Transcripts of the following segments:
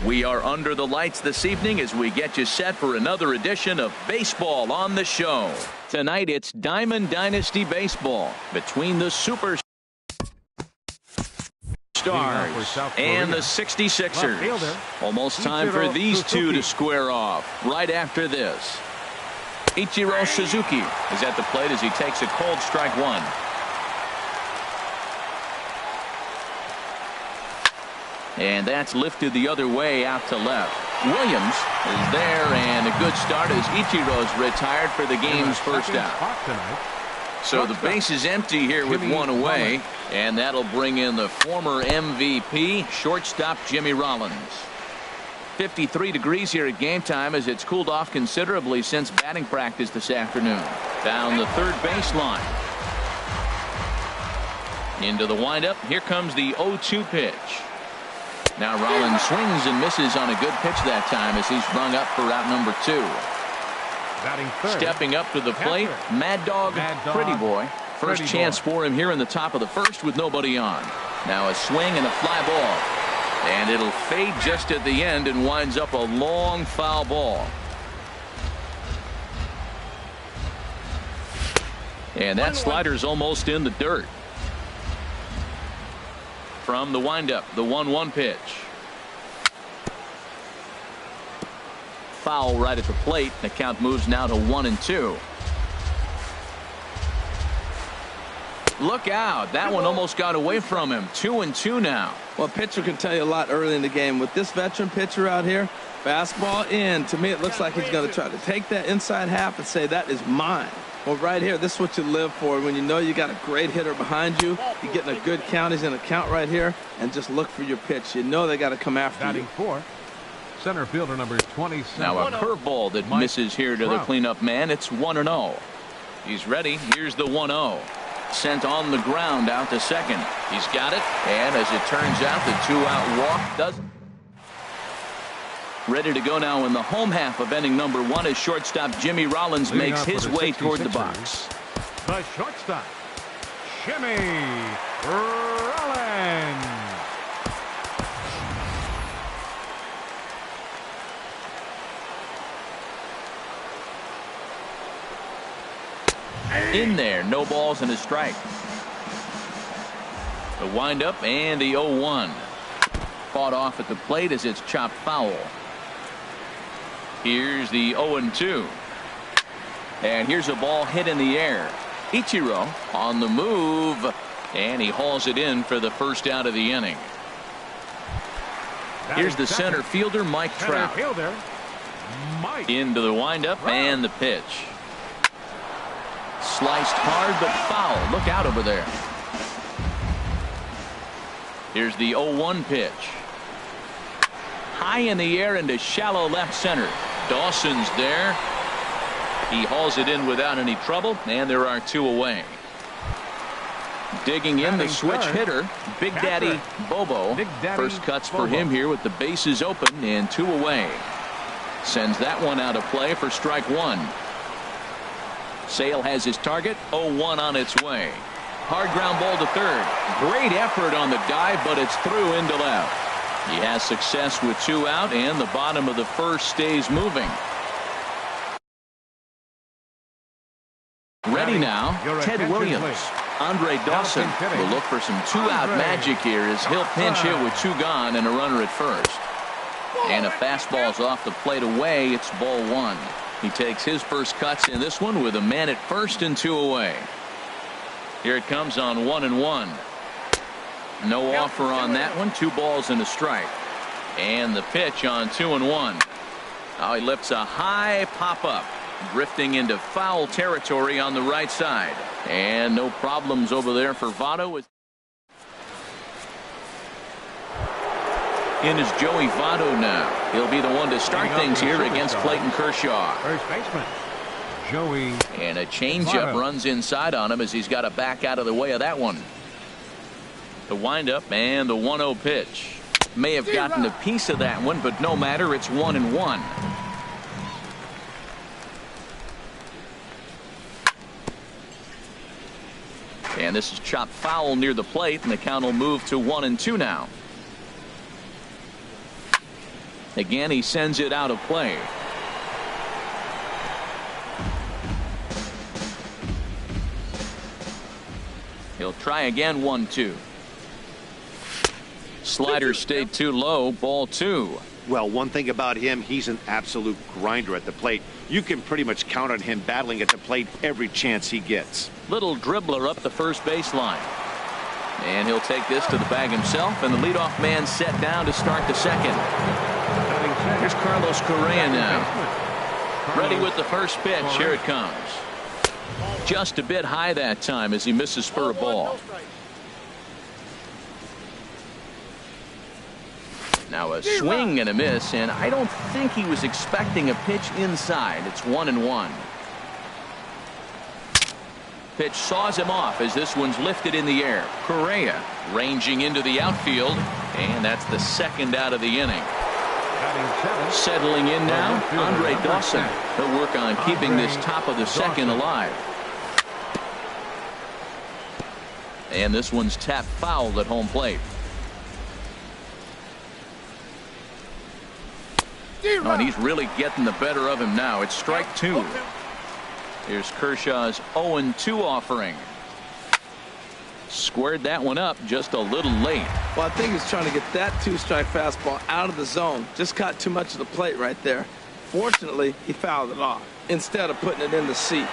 We are under the lights this evening as we get you set for another edition of Baseball on the Show. Tonight it's Diamond Dynasty Baseball between the Superstars and the 66ers. Almost time for these two to square off right after this. Ichiro Suzuki is at the plate as he takes a cold strike one. And that's lifted the other way out to left. Williams is there, and a good start as Ichiro's retired for the game's first out. So the base is empty here with one away, and that'll bring in the former MVP, shortstop Jimmy Rollins. 53 degrees here at game time as it's cooled off considerably since batting practice this afternoon. Down the third baseline. Into the windup. Here comes the 0-2 pitch. Now Rollins swings and misses on a good pitch that time as he's rung up for out number 2. Stepping up to the plate, Mad Dog Pretty Boy. First chance for him here in the top of the first with nobody on. Now a swing and a fly ball. And it'll fade just at the end and winds up a long foul ball. And that slider's almost in the dirt. From the windup, the 1-1 pitch. Foul right at the plate. The count moves now to 1-2. Look out. That one almost got away from him. 2-2 now. Well, pitcher can tell you a lot early in the game. With this veteran pitcher out here, fastball in. To me, it looks like he's going to try to take that inside half and say, that is mine. Well, right here, this is what you live for. When you know you got a great hitter behind you, you're getting a good count. He's in a count right here, and just look for your pitch. You know they got to come after you. For center fielder number 27. Now a curveball that misses here to the cleanup man. It's 1-0. He's ready. Here's the 1-0. Sent on the ground out to second. He's got it, and as it turns out, the two-out walk doesn't. Ready to go now in the home half of inning number 1 as shortstop Jimmy Rollins makes his way toward the box. The shortstop, Jimmy Rollins. In there, no balls and a strike. The windup and the 0-1. Fought off at the plate as it's chopped foul. Here's the 0-2. And here's a ball hit in the air. Ichiro on the move, and he hauls it in for the first out of the inning. Here's the center fielder, Mike Trout. Into the windup and the pitch. Sliced hard but foul. Look out over there. Here's the 0-1 pitch. High in the air into shallow left center. Dawson's there. He hauls it in without any trouble, and there are 2 away. Digging in the switch hitter, Big Daddy Bobo. First cuts for him here with the bases open and 2 away. Sends that one out of play for strike 1. Sale has his target. 0-1 on its way. Hard ground ball to third. Great effort on the dive, but it's through into left. He has success with 2 out, and the bottom of the first stays moving. Ready now, Ted Williams. Andre Dawson will look for some 2-out magic here as he'll pinch hit with 2 gone and a runner at first. And a fastball's off the plate away. It's ball 1. He takes his first cuts in this one with a man at first and 2 away. Here it comes on 1-1. No offer on that one. 2 balls and a strike. And the pitch on 2-1. Now he lifts a high pop up, drifting into foul territory on the right side. And no problems over there for Votto. In is Joey Votto now. He'll be the one to start things here against Clayton Kershaw. First baseman, Joey. And a changeup runs inside on him as he's got to back out of the way of that one. The windup and the 1-0 pitch. May have gotten a piece of that one, but no matter. It's 1-1. And this is chopped foul near the plate, and the count will move to 1-2 now. Again, he sends it out of play. He'll try again, 1-2. Slider stayed too low, ball 2. Well, one thing about him, he's an absolute grinder at the plate. You can pretty much count on him battling at the plate every chance he gets. Little dribbler up the first baseline. And he'll take this to the bag himself, and the leadoff man set down to start the second. Here's Carlos Correa now. Ready with the first pitch. Here it comes. Just a bit high that time as he misses for a ball. Now a swing and a miss, and I don't think he was expecting a pitch inside. It's 1-1. Pitch saws him off as this one's lifted in the air. Correa ranging into the outfield, and that's the second out of the inning. Settling in now, Andre Dawson. He'll work on keeping this top of the second alive. And this one's tapped foul at home plate. Oh, and he's really getting the better of him now. It's strike 2. Here's Kershaw's 0-2 offering. Squared that one up just a little late. Well, I think he's trying to get that 2-strike fastball out of the zone. Just caught too much of the plate right there. Fortunately, he fouled it off instead of putting it in the seats.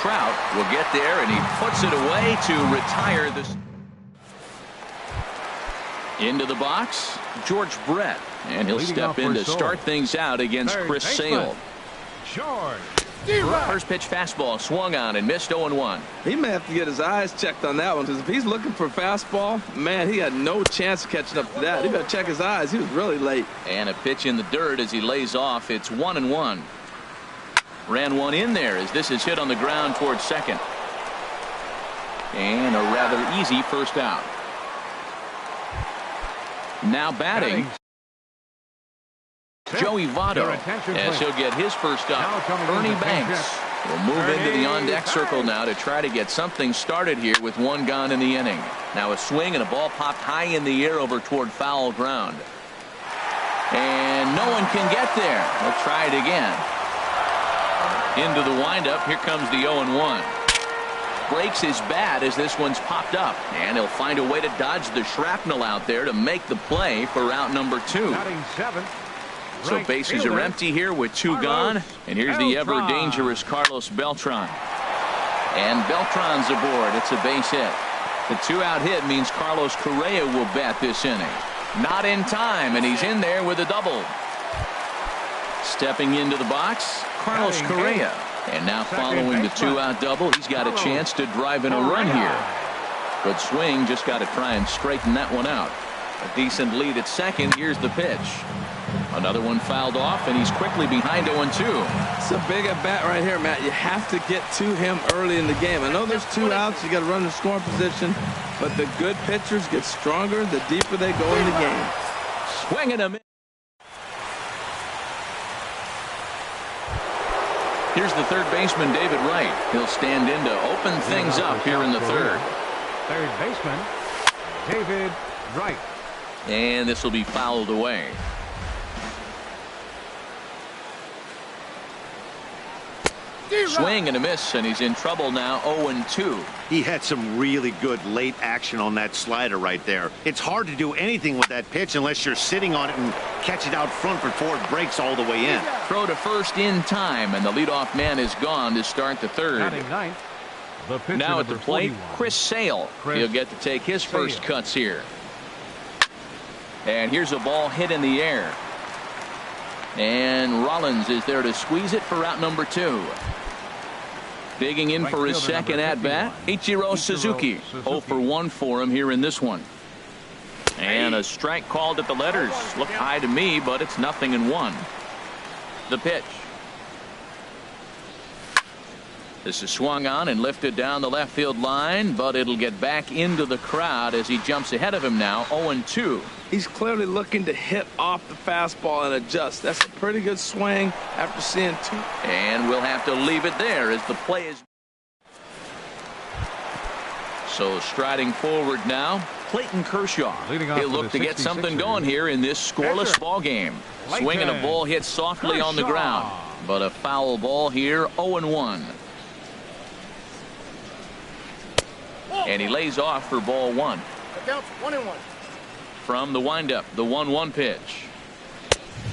Trout will get there, and he puts it away to retire this. Into the box, George Brett, and he'll step in to start things out against Chris Sale. First pitch fastball swung on and missed 0-1. He may have to get his eyes checked on that one, because if he's looking for fastball, man, he had no chance of catching up to that. He better check his eyes. He was really late. And a pitch in the dirt as he lays off. It's 1-1. Ran one in there as this is hit on the ground towards second. And a rather easy first out. Now batting, Joey Votto, as he'll get his first up. Ernie Banks will move into the on-deck circle now to try to get something started here with one gone in the inning. Now a swing and a ball popped high in the air over toward foul ground. And no one can get there. They'll try it again. Into the windup. Here comes the 0-1. Breaks his bat as this one's popped up, and he'll find a way to dodge the shrapnel out there to make the play for out number 2. So bases are empty here with 2 gone, and here's the ever dangerous Carlos Beltran. And Beltran's aboard. It's a base hit. The 2-out hit means Carlos Correa will bat this inning. Not in time, and he's in there with a double. Stepping into the box, Carlos Correa. And now following the 2-out double, he's got a chance to drive in a run here. Good swing, just got to try and straighten that one out. A decent lead at second. Here's the pitch. Another one fouled off, and he's quickly behind 0-2. It's a big at bat right here, Matt. You have to get to him early in the game. I know there's 2 outs. You got to run the scoring position, but the good pitchers get stronger the deeper they go in the game. Swinging him in. Here's the third baseman, David Wright. He'll stand in to open things up here in the third. Third baseman, David Wright. And this will be fouled away. Swing and a miss, and he's in trouble now. 0-2. He had some really good late action on that slider right there. It's hard to do anything with that pitch unless you're sitting on it and catch it out front before it breaks all the way in. Throw to first in time, and the leadoff man is gone to start the third. Now at the plate, Chris Sale. He'll get to take his first cuts here. And here's a ball hit in the air. And Rollins is there to squeeze it for out number 2. Digging in for his second at-bat, Ichiro Suzuki. 0 for 1 for him here in this one. And a strike called at the letters. Looked high to me, but it's 0-1. The pitch. This is swung on and lifted down the left field line, but it'll get back into the crowd as he jumps ahead of him now. 0-2. He's clearly looking to hit off the fastball and adjust. That's a pretty good swing after seeing 2. And we'll have to leave it there as the play is. So striding forward now, Clayton Kershaw. He'll look to get something going here in this scoreless ball game. Swinging a ball hit softly on the ground, but a foul ball here, 0-1. And he lays off for ball one. From the windup, the 1-1 pitch.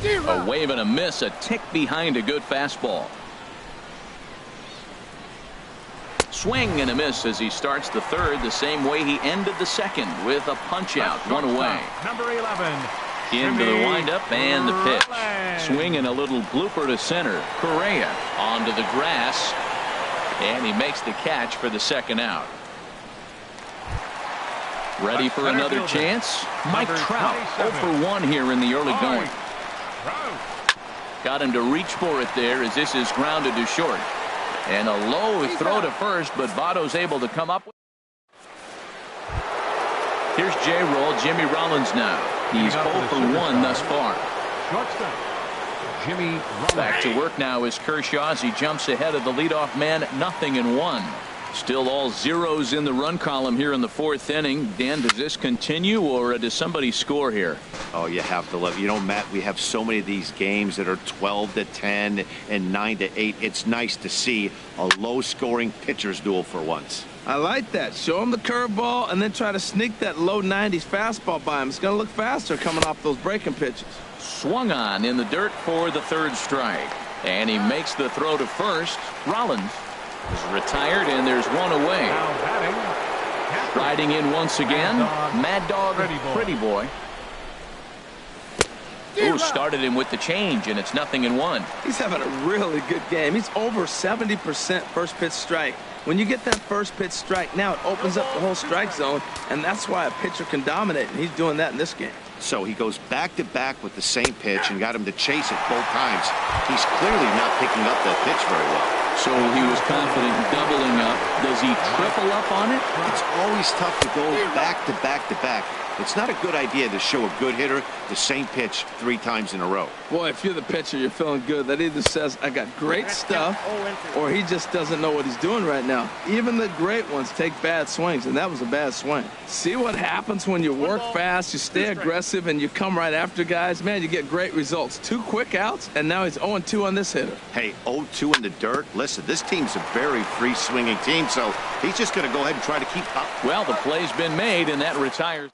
A wave and a miss, a tick behind a good fastball. Swing and a miss as he starts the third the same way he ended the second with a punch out, one away. Number 11. Into the windup and the pitch. Swing and a little blooper to center. Correa onto the grass, and he makes the catch for the second out. Ready for another chance? Mike Trout, 0 for 1 here in the early going. Got him to reach for it there as this is grounded to short. And a low throw to first, but Votto's able to come up with. Here's J-Roll, Jimmy Rollins now. He's 0 for 1 thus far. Jimmy Back to work now is Kershaw as he jumps ahead of the leadoff man, 0-1. Still all zeros in the run column here in the fourth inning. Dan, does this continue or does somebody score here? Oh, you have to love. You know, Matt, we have so many of these games that are 12-10 and 9-8. It's nice to see a low-scoring pitcher's duel for once. I like that. Show him the curveball and then try to sneak that low 90s fastball by him. It's going to look faster coming off those breaking pitches. Swung on in the dirt for the third strike. And he makes the throw to first. Rollins is retired, and there's one away. Riding in once again, Mad Dog, Pretty Boy. Ooh, started him with the change, and it's 0-1. He's having a really good game. He's over 70% first pitch strike. When you get that first pitch strike, now it opens up the whole strike zone, and that's why a pitcher can dominate, and he's doing that in this game. So he goes back-to-back with the same pitch and got him to chase it both times. He's clearly not picking up that pitch very well. So he was confident doubling up. Does he triple up on it? It's always tough to go back-to-back-to-back. It's not a good idea to show a good hitter the same pitch 3 times in a row. Boy, if you're the pitcher, you're feeling good. That either says, I got great stuff, or he just doesn't know what he's doing right now. Even the great ones take bad swings, and that was a bad swing. See what happens when you work fast, you stay aggressive, and you come right after guys? Man, you get great results. 2 quick outs, and now he's 0-2 on this hitter. Hey, 0-2 in the dirt. Listen, this team's a very free-swinging team, so he's just going to go ahead and try to keep up. Well, the play's been made, and that retires.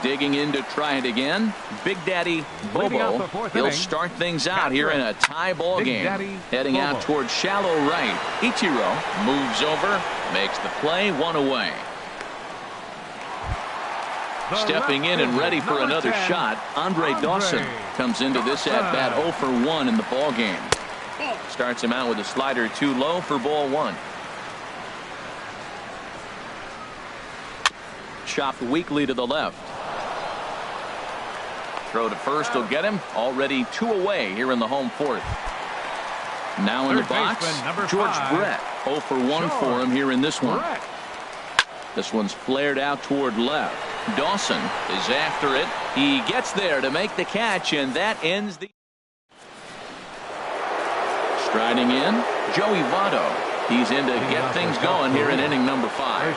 Digging in to try it again. Big Daddy Bobo. He'll start things out here in a tie ball game. Heading out towards shallow right. Ichiro moves over, makes the play, 1 away. Stepping in and ready for another shot, Andre Dawson comes into this at bat 0 for 1 in the ball game. Starts him out with a slider too low for ball 1. Chopped weakly to the left. Throw to first will get him. Already 2 away here in the home fourth. Now in the box, George Brett. 0 for 1 for him here in this one. This one's flared out toward left. Dawson is after it. He gets there to make the catch, and that ends the. Striding in, Joey Votto. He's in to get things going here in inning number 5.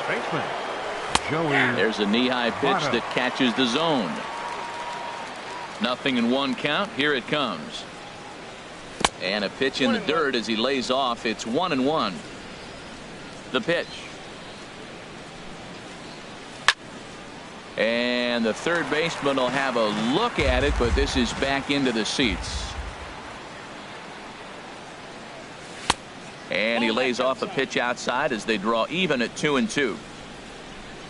There's a knee-high pitch that catches the zone. 0-1 count. Here it comes. And a pitch in the dirt as he lays off. It's 1-1. The pitch. And the third baseman will have a look at it, but this is back into the seats. And he lays off a pitch outside as they draw even at 2-2.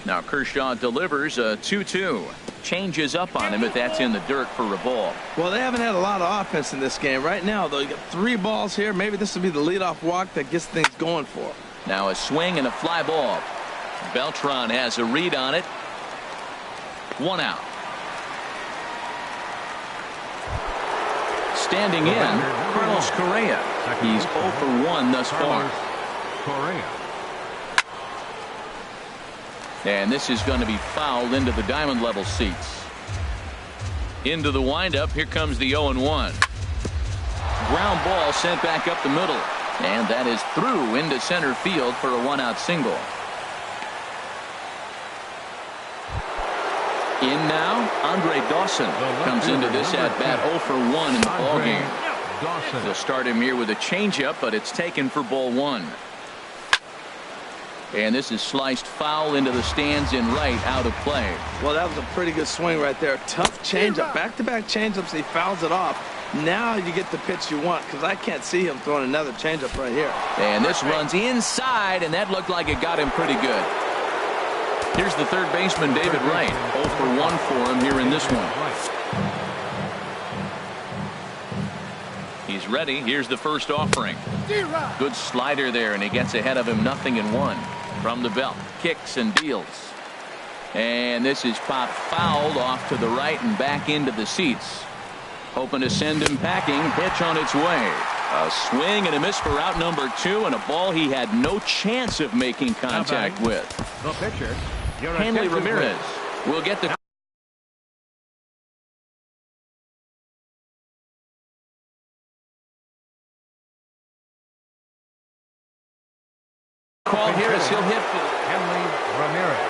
Now Kershaw delivers a 2-2. Changes up on him, but that's in the dirt for a ball. Well, they haven't had a lot of offense in this game. Right now, though, you got 3 balls here. Maybe this will be the leadoff walk that gets things going for him. Now a swing and a fly ball. Beltran has a read on it. 1 out. Standing in, Carlos Correa. He's 0 for 1 thus far. And this is going to be fouled into the diamond level seats. Into the windup. Here comes the 0-1. Ground ball sent back up the middle. And that is through into center field for a 1-out single. In now, Andre Dawson comes into this at-bat 0 for 1 in the ballgame. They'll start him here with a changeup, but it's taken for ball 1. And this is sliced foul into the stands in right, out of play. Well, that was a pretty good swing right there. Tough changeup. Back-to-back changeups, he fouls it off. Now you get the pitch you want, because I can't see him throwing another changeup right here. And this runs inside, and that looked like it got him pretty good. Here's the third baseman, David Wright. 0 for 1 for him here in this one. He's ready. Here's the first offering. Good slider there, and he gets ahead of him, 0-1. From the belt, kicks and deals. And this is popped fouled off to the right and back into the seats. Hoping to send him packing. Pitch on its way. A swing and a miss for out number 2, and a ball he had no chance of making contact with. The pitcher, Hanley Ramirez will get the call here as he'll hit Hanley Ramirez.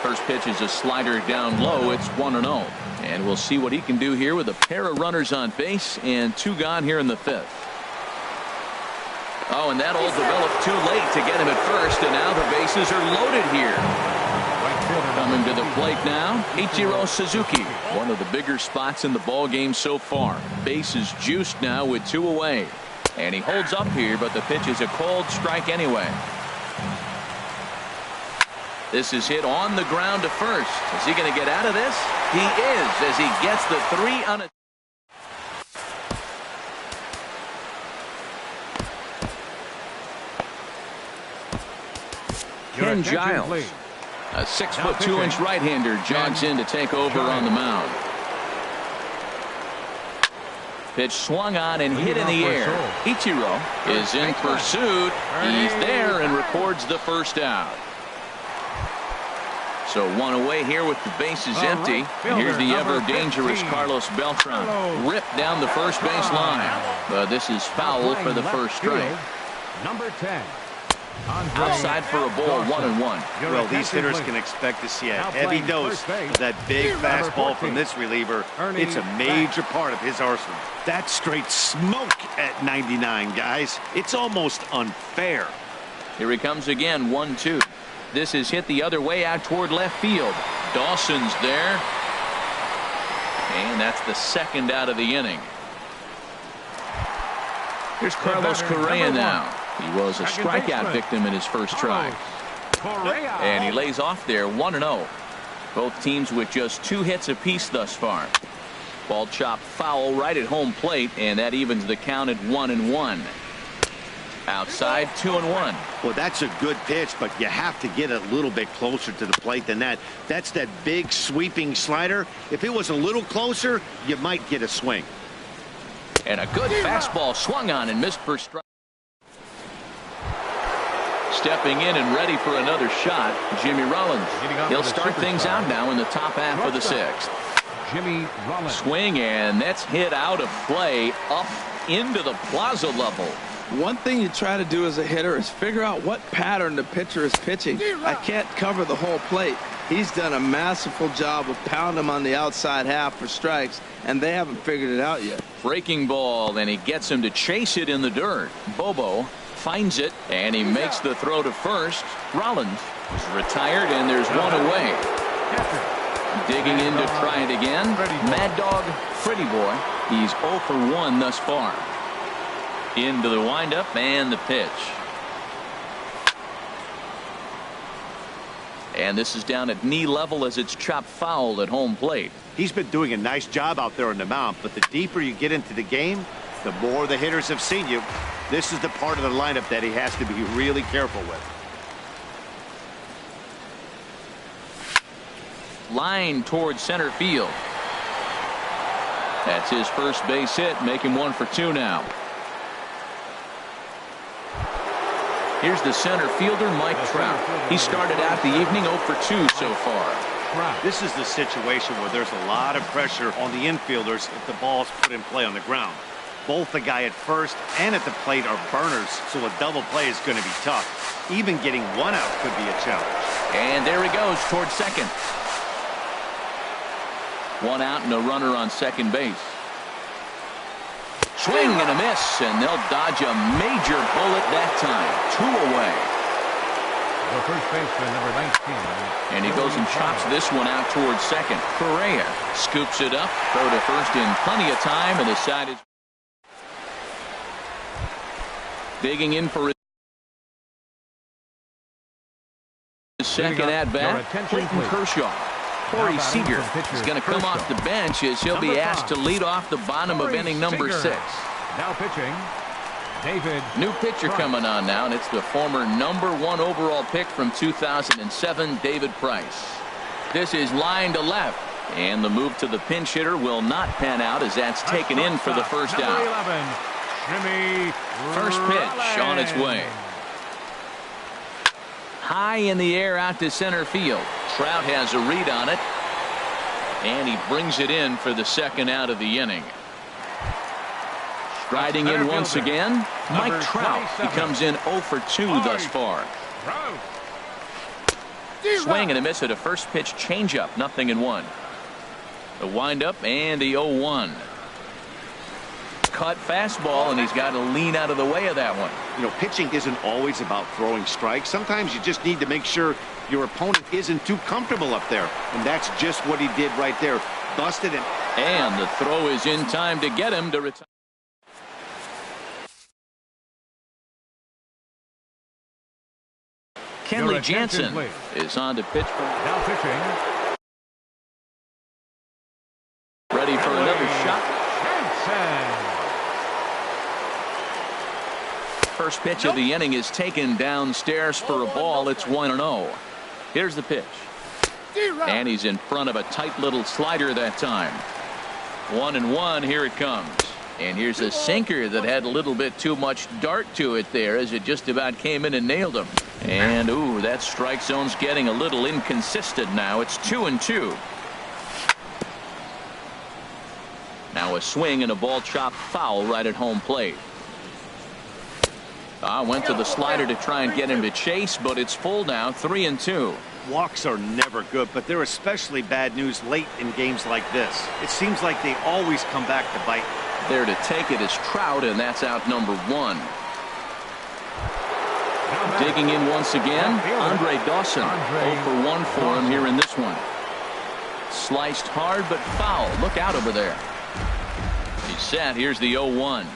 First pitch is a slider down low. It's 1-0. And we'll see what he can do here with a pair of runners on base and 2 gone here in the 5th. Oh, and that all developed too late to get him at first, and now the bases are loaded here. Coming to the plate now, Ichiro Suzuki. One of the bigger spots in the ball game so far. Bases juiced now with 2 away. And he holds up here, but the pitch is a cold strike anyway. This is hit on the ground to first. Is he going to get out of this? He is, as he gets the 3 on a. Ken Giles, a 6'2" right-hander, jogs in to take over on the mound. Pitch swung on and hit in the air. Ichiro is in pursuit. He's there and records the first out. So 1 away here with the bases empty. And here's the ever-dangerous Carlos Beltran. Ripped down the first base line. But this is foul for the first strike. Number 10. Outside for a ball, 1-1. Well, these hitters can expect to see a heavy dose of that big fastball from this reliever. It's a major part of his arsenal. That's straight smoke at 99, guys. It's almost unfair. Here he comes again, 1-2. This is hit the other way out toward left field. Dawson's there. And that's the second out of the inning. Here's Carlos Correa now. He was a strikeout victim in his first try. And he lays off there, 1-0. Both teams with just 2 hits apiece thus far. Ball chopped foul right at home plate, and that evens the count at 1-1. Outside, 2-1. Well, that's a good pitch, but you have to get a little bit closer to the plate than that. That's that big sweeping slider. If it was a little closer, you might get a swing. And a good fastball swung on and missed for strike. Stepping in and ready for another shot, Jimmy Rollins. He'll start things out now in the top half of the 6th. Jimmy Rollins. Swing, and that's hit out of play up into the plaza level. One thing you try to do as a hitter is figure out what pattern the pitcher is pitching. I can't cover the whole plate. He's done a masterful job of pounding him on the outside half for strikes, and they haven't figured it out yet. Breaking ball, and he gets him to chase it in the dirt. Bobo finds it, and he makes the throw to first. Rollins is retired, and there's 1 away. Digging in to try it again. Mad Dog Pretty Boy. He's 0 for 1 thus far. Into the windup and the pitch. And this is down at knee level as it's chopped foul at home plate. He's been doing a nice job out there on the mound, but the deeper you get into the game, the more the hitters have seen you. This is the part of the lineup that he has to be really careful with. Line towards center field. That's his first base hit, make him 1 for 2 now. Here's the center fielder, Mike Trout. He started out the evening 0 for 2 so far. This is the situation where there's a lot of pressure on the infielders if the ball's put in play on the ground. Both the guy at first and at the plate are burners, so a double play is going to be tough. Even getting one out could be a challenge. And there he goes towards second. One out and a runner on second base. Swing and a miss, and they'll dodge a major bullet that time. 2 away. The first baseman, number 19. And he goes and chops this one out towards second. Correa scoops it up, throw to first in plenty of time, and the side is digging in for his second at bat. Clayton Kershaw. Corey Seager is going to come off the bench as he'll be asked to lead off the bottom of inning number 6. Now pitching, David. New pitcher coming on now, and it's the former #1 overall pick from 2007, David Price. This is line to left, and the move to the pinch hitter will not pan out as that's taken in for the first out. 11, First pitch on its way. High in the air out to center field. Trout has a read on it, and he brings it in for the second out of the inning. Striding in once again, Mike Trout. He comes in 0 for 2 thus far. Swing and a miss at a first pitch changeup, 0-1. The windup and the 0-1. Cut fastball, and he's got to lean out of the way of that one. You know, pitching isn't always about throwing strikes. Sometimes you just need to make sure your opponent isn't too comfortable up there, and that's just what he did right there. Busted him. And the throw is in time to get him to retire. Kenley Jansen is on to pitch. Now pitching. Ready for another shot. Jansen. First pitch of the inning is taken downstairs for a ball. It's 1-0. Here's the pitch. And he's in front of a tight little slider that time. 1-1. Here it comes. And here's a sinker that had a little bit too much dart to it there as it just about came in and nailed him. And ooh, that strike zone's getting a little inconsistent now. It's 2-2. Now a swing and a ball chopped foul right at home plate. Went to the slider to try and get him to chase, but it's full now. 3-2. Walks are never good, but they're especially bad news late in games like this. It seems like they always come back to bite. There to take it is Trout, and that's out number 1. Digging in once again, Andre Dawson. 0 for 1 for him here in this one. Sliced hard but foul. Look out over there. He's set. Here's the 0-1.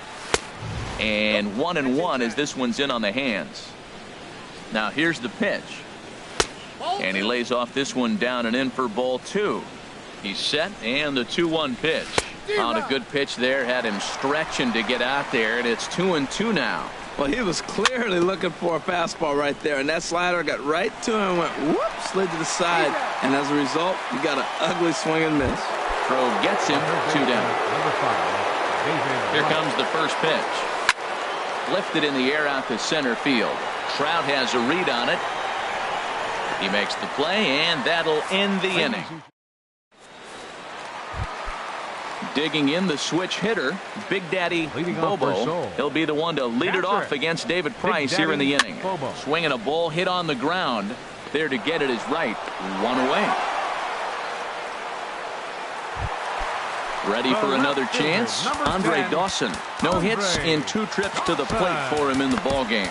And 1-1 as this one's in on the hands. Now here's the pitch. And he lays off this one down and in for ball 2. He's set, and the 2-1 pitch. On a good pitch there, had him stretching to get out there, and it's 2-2 now. Well, he was clearly looking for a fastball right there, and that slider got right to him, went whoop, slid to the side, and as a result, you got an ugly swing and miss. Throw gets him 2 down. Number 5. Here comes the first pitch. Lifted in the air out to center field. Trout has a read on it. He makes the play, and that'll end the inning. Digging in the switch hitter, Big Daddy Bobo. He'll be the one to lead it off against David Price here in the inning. Swinging a ball hit on the ground. There to get it is right. 1 away. Ready for another chance? Andre Dawson. No hits in 2 trips to the plate for him in the ball game.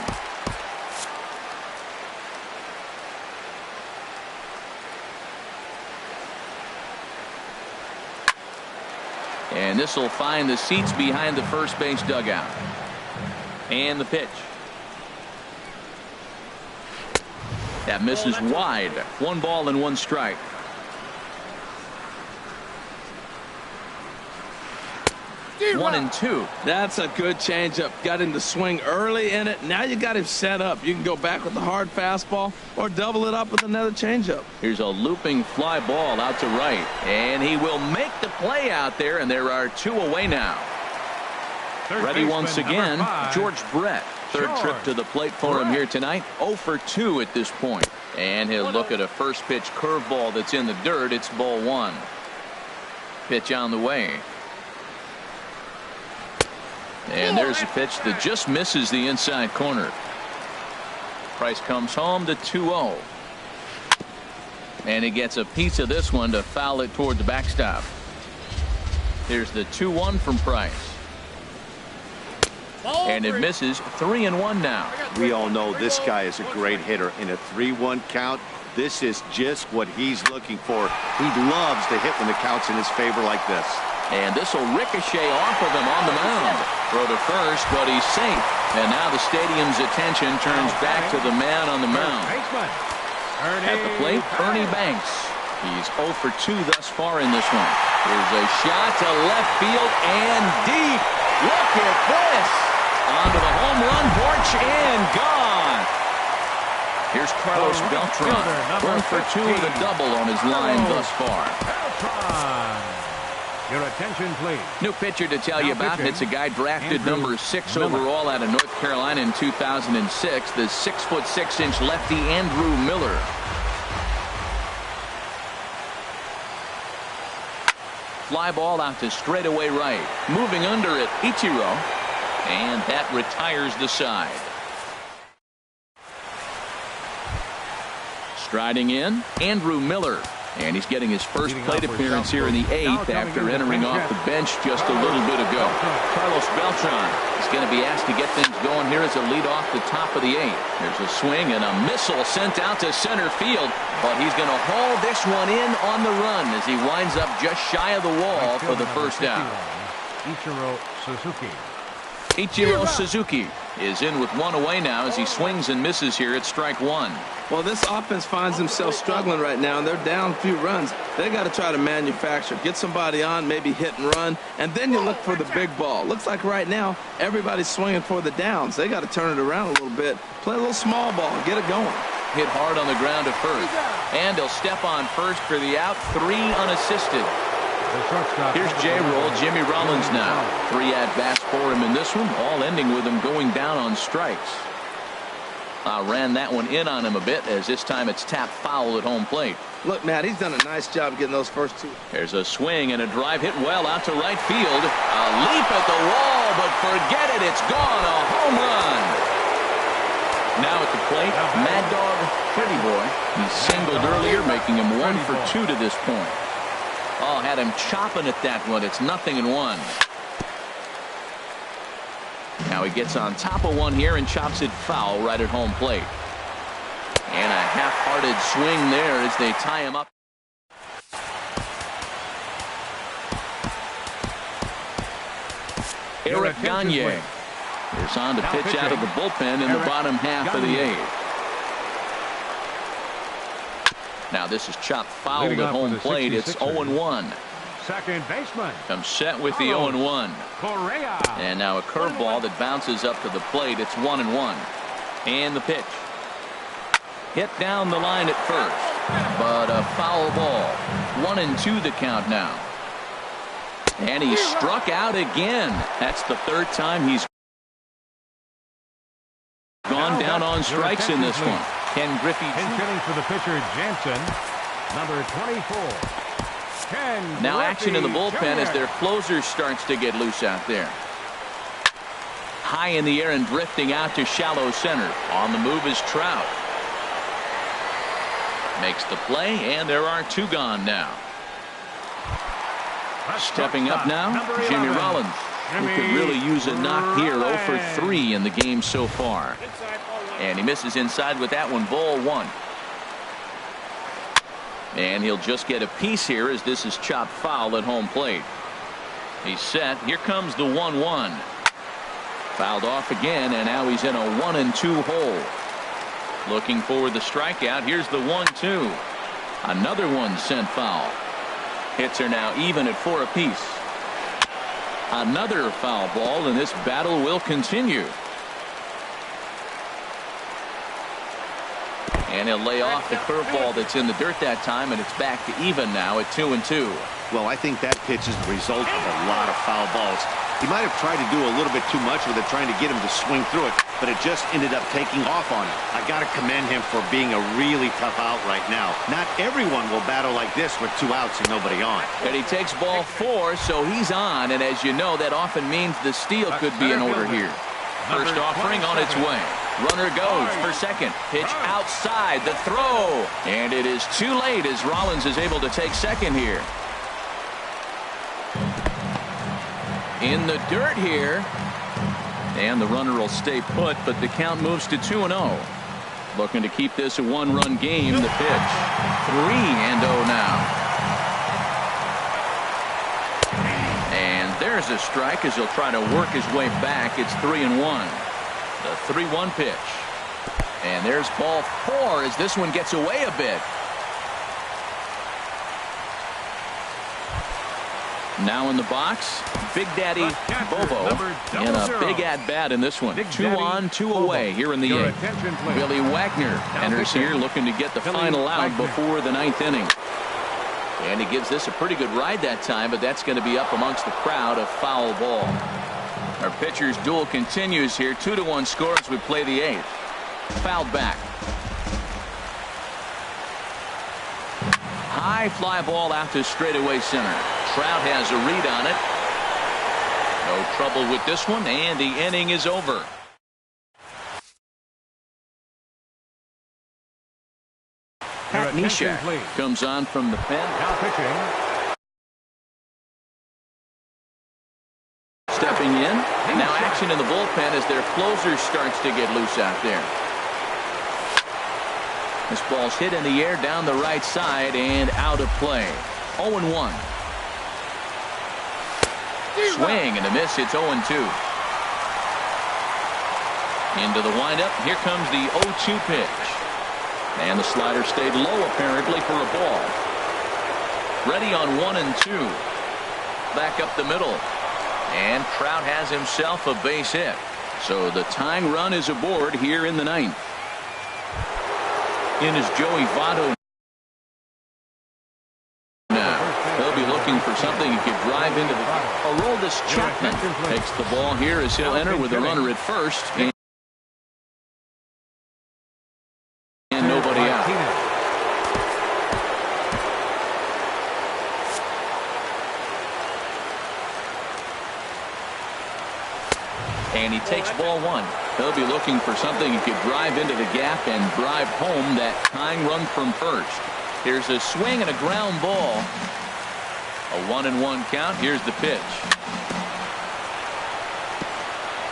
And this will find the seats behind the first base dugout. And the pitch. That misses wide. 1 ball and 1 strike. One and 2. That's a good changeup. Got him to swing early in it. Now you got him set up. You can go back with the hard fastball or double it up with another changeup. Here's a looping fly ball out to right. And he will make the play out there, and there are 2 away now. Ready once again, George Brett. Third trip to the plate for him here tonight. 0 for 2 at this point. And he'll look at a first pitch curveball that's in the dirt. It's ball 1. Pitch on the way. And there's a pitch that just misses the inside corner. Price comes home to 2-0. And he gets a piece of this one to foul it toward the backstop. Here's the 2-1 from Price. And it misses. 3-1 now. We all know this guy is a great hitter. In a 3-1 count, this is just what he's looking for. He loves to hit when the count's in his favor like this. And this will ricochet off of him on the mound. Throw to first, but he's safe. And now the stadium's attention turns back to the man on the mound. At the plate, Ernie Banks. He's 0 for 2 thus far in this one. Here's a shot to left field and deep. Look at this. Onto the home run porch and gone. Here's Carlos Beltran. 1 for 2 with a double on his line thus far. Your attention, please. New pitcher to tell you about. It's a guy drafted number 6 overall out of North Carolina in 2006. The 6'6" lefty Andrew Miller. Fly ball out to straightaway right. Moving under it, Ichiro. And that retires the side. Striding in, Andrew Miller. And he's getting his first plate appearance here in the 8th after entering off the bench just a little bit ago. Carlos Beltran is going to be asked to get things going here as a lead off the top of the 8th. There's a swing and a missile sent out to center field, but he's going to haul this one in on the run as he winds up just shy of the wall for the first out. Ichiro Suzuki is in with 1 away now as he swings and misses here at strike 1. Well, this offense finds themselves struggling right now, and they're down a few runs. They got to try to manufacture, get somebody on, maybe hit and run, and then you look for the big ball. Looks like right now everybody's swinging for the downs. They got to turn it around a little bit, play a little small ball, get it going. Hit hard on the ground to first, and he'll step on first for the out. 3 unassisted. Here's J-Roll, Jimmy Rollins now. 3 at-bats for him in this one, all ending with him going down on strikes. Ran that one in on him a bit, as this time it's tapped foul at home plate. Look, Matt, he's done a nice job getting those first 2. There's a swing and a drive hit well out to right field. A leap at the wall, but forget it, it's gone. A home run. Now at the plate, Mad Dog Pretty Boy. He singled earlier, making him 1 for 2 to this point. Oh, had him chopping at that one. It's 0-1. Now he gets on top of one here and chops it foul right at home plate. And a half-hearted swing there as they tie him up. Eric Gagne is on to pitch out of the bullpen in the bottom half of the 8th. Now this is chopped foul at home plate. It's 0-1. Second baseman Comes set with the 0-1. Correa. And now a curveball that bounces up to the plate. It's 1-1. And the pitch. Hit down the line at first, but a foul ball. 1-2 the count now. And he struck out again. That's the 3rd time he's gone down on strikes in this one. Ken Griffey. Hitting for the pitcher Jansen, number 24. Ken now action in the bullpen Jr. as their closer starts to get loose out there. High in the air and drifting out to shallow center. On the move is Trout. Makes the play, and there are 2 gone now. Stepping up now, Jimmy Rollins, who could really use a knock here. 0 for 3 in the game so far. And he misses inside with that one. Ball 1. And he'll just get a piece here as this is chopped foul at home plate. He's set. Here comes the 1-1. Fouled off again, and now he's in a 1-2 hole. Looking for the strikeout. Here's the 1-2. Another one sent foul. Hits are now even at 4 apiece. Another foul ball, and this battle will continue. And he'll lay off the curveball that's in the dirt that time, and it's back to even now at 2-2. Well, I think that pitch is the result of a lot of foul balls. He might have tried to do a little bit too much with it, trying to get him to swing through it, but it just ended up taking off on him. I got to commend him for being a really tough out right now. Not everyone will battle like this with 2 outs and nobody on. And he takes ball 4, so he's on, and as you know, that often means the steal could be in order here. First offering on its way. Runner goes for second. Pitch outside, the throw. And it is too late as Rollins is able to take second here. In the dirt here. And the runner will stay put, but the count moves to 2-0. Looking to keep this a 1-run game. The pitch. 3-0 now. And there's a strike as he'll try to work his way back. It's 3-1. The 3-1 pitch. And there's ball 4 as this one gets away a bit. Now in the box, Big Daddy Bobo in a big at-bat in this one. 2 on, 2 away here in the 8th. Billy Wagner enters here looking to get the final out before the 9th inning. And he gives this a pretty good ride that time, but that's going to be up amongst the crowd, a foul ball. Our pitcher's duel continues here. 2-1 score as we play the 8th. Fouled back. High fly ball out to straightaway center. Trout has a read on it. No trouble with this one, and the inning is over. Pat Neshek comes on from the pen. Now pitching. Stepping in. Now action in the bullpen as their closer starts to get loose out there. This ball's hit in the air down the right side and out of play. 0-1. Swing and a miss. It's 0-2. Into the windup. Here comes the 0-2 pitch. And the slider stayed low apparently for a ball. Ready on 1 and 2. Back up the middle. And Trout has himself a base hit. So the tying run is aboard here in the 9th. In is Joey Votto. Now they'll be looking for something he could drive into the. Aroldis Chapman takes the ball here as he'll enter with a runner at first. And nobody out. And he takes ball 1. They'll be looking for something he could drive into the gap and drive home that tying run from first. Here's a swing and a ground ball. A 1-1 count. Here's the pitch.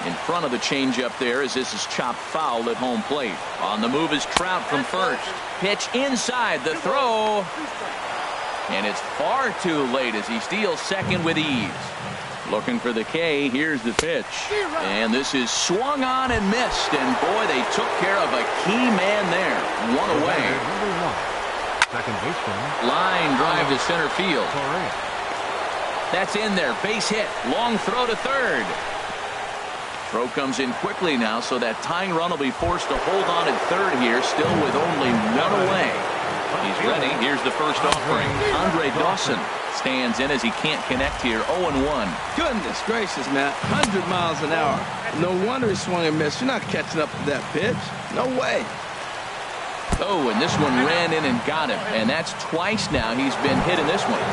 In front of the changeup there as this is chopped foul at home plate. On the move is Trout from first. Pitch inside, the throw. And it's far too late as he steals second with ease. Looking for the K. Here's the pitch. And this is swung on and missed. And boy, they took care of a key man there. 1 away. Second baseman. Line drive to center field. That's in there. Base hit. Long throw to third. Throw comes in quickly now, so that tying run will be forced to hold on at third here, still with only 1 away. He's ready. Here's the first offering. Andre Dawson stands in as he can't connect here. 0-1. Goodness gracious, man. 100 miles an hour. No wonder he swung and missed. You're not catching up to that pitch. No way. Oh, and this one ran in and got him. And that's twice now he's been hit in this one.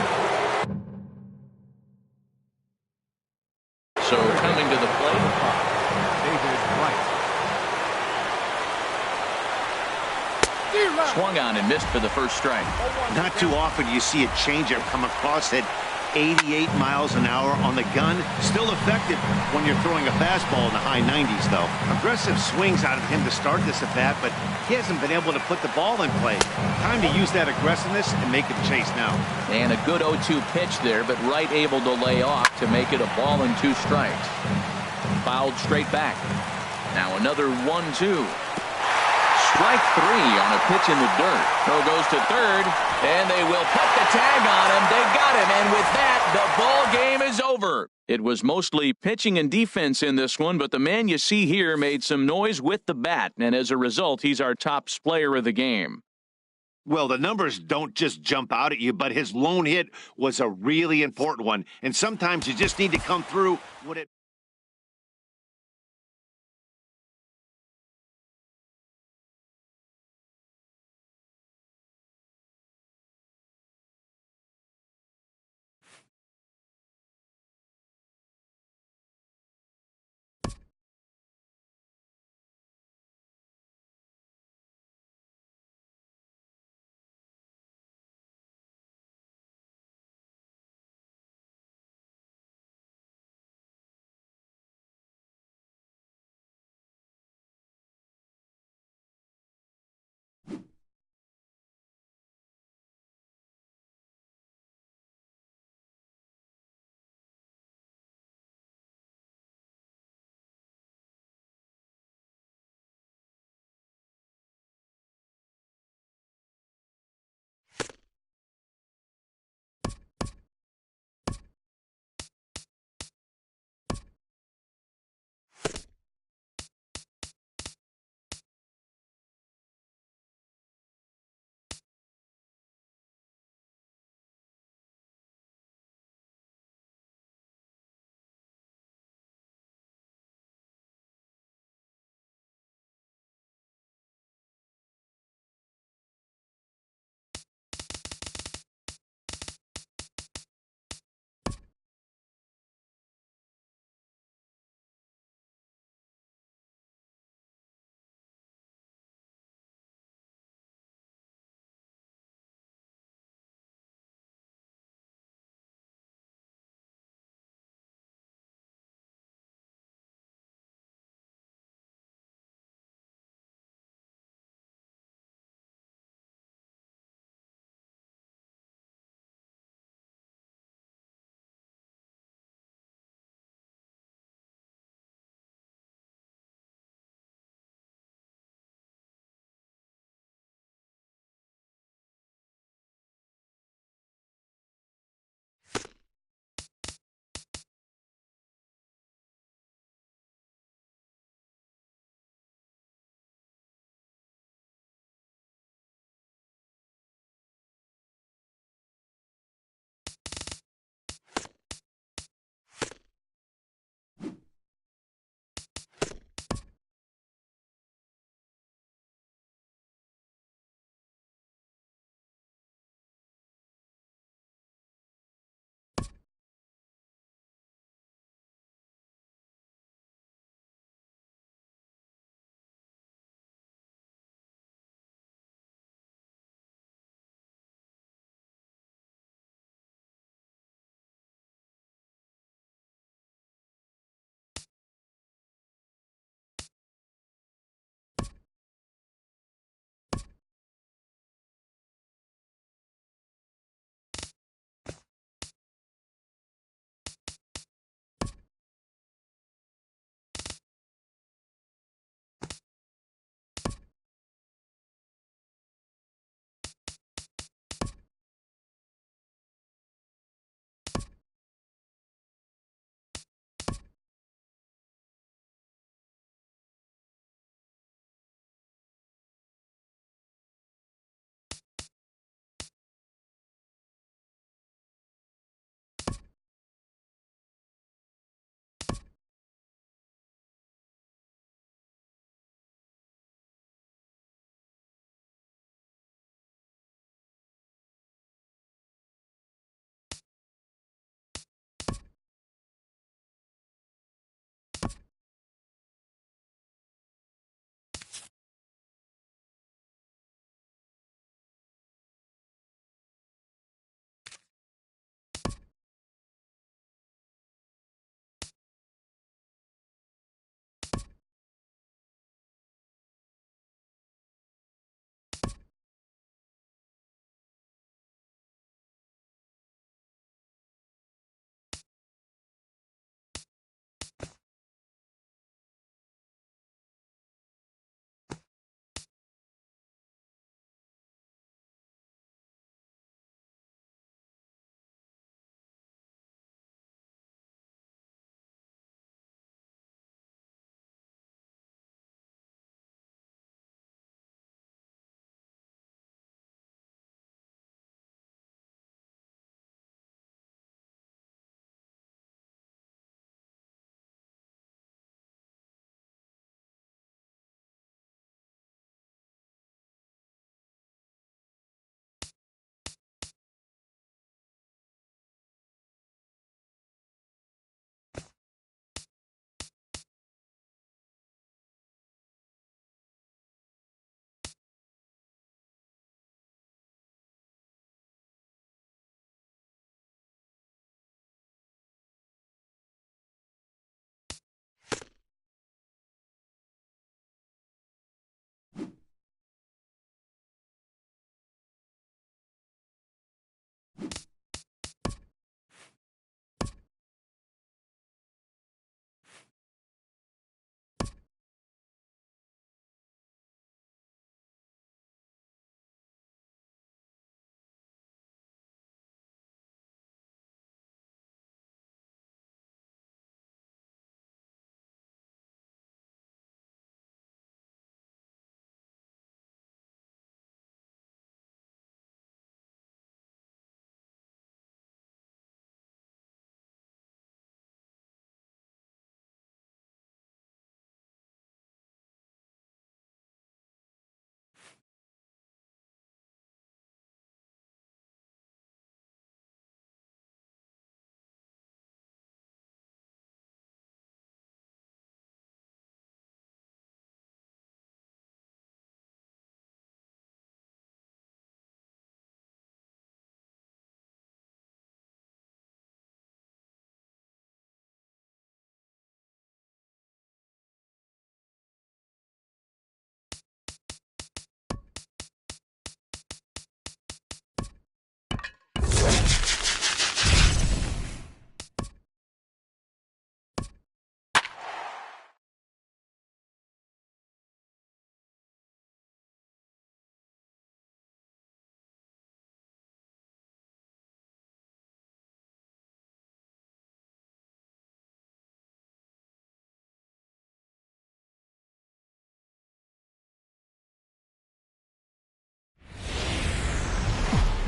So coming to the plate. David Wright. Swung on and missed for the first strike. Not too often you see a changeup come across at 88 miles an hour on the gun. Still effective when you're throwing a fastball in the high 90s, though. Aggressive swings out of him to start this at bat, but he hasn't been able to put the ball in play. Time to use that aggressiveness and make him chase now. And a good 0-2 pitch there, but Wright able to lay off to make it a ball and 2 strikes. Fouled straight back. Now another 1-2. Strike 3 on a pitch in the dirt. Throw goes to third, and they will put the tag on him. They got him, and with that, the ball game is over. It was mostly pitching and defense in this one, but the man you see here made some noise with the bat, and as a result, he's our top player of the game. Well, the numbers don't just jump out at you, but his lone hit was a really important one. And sometimes you just need to come through when it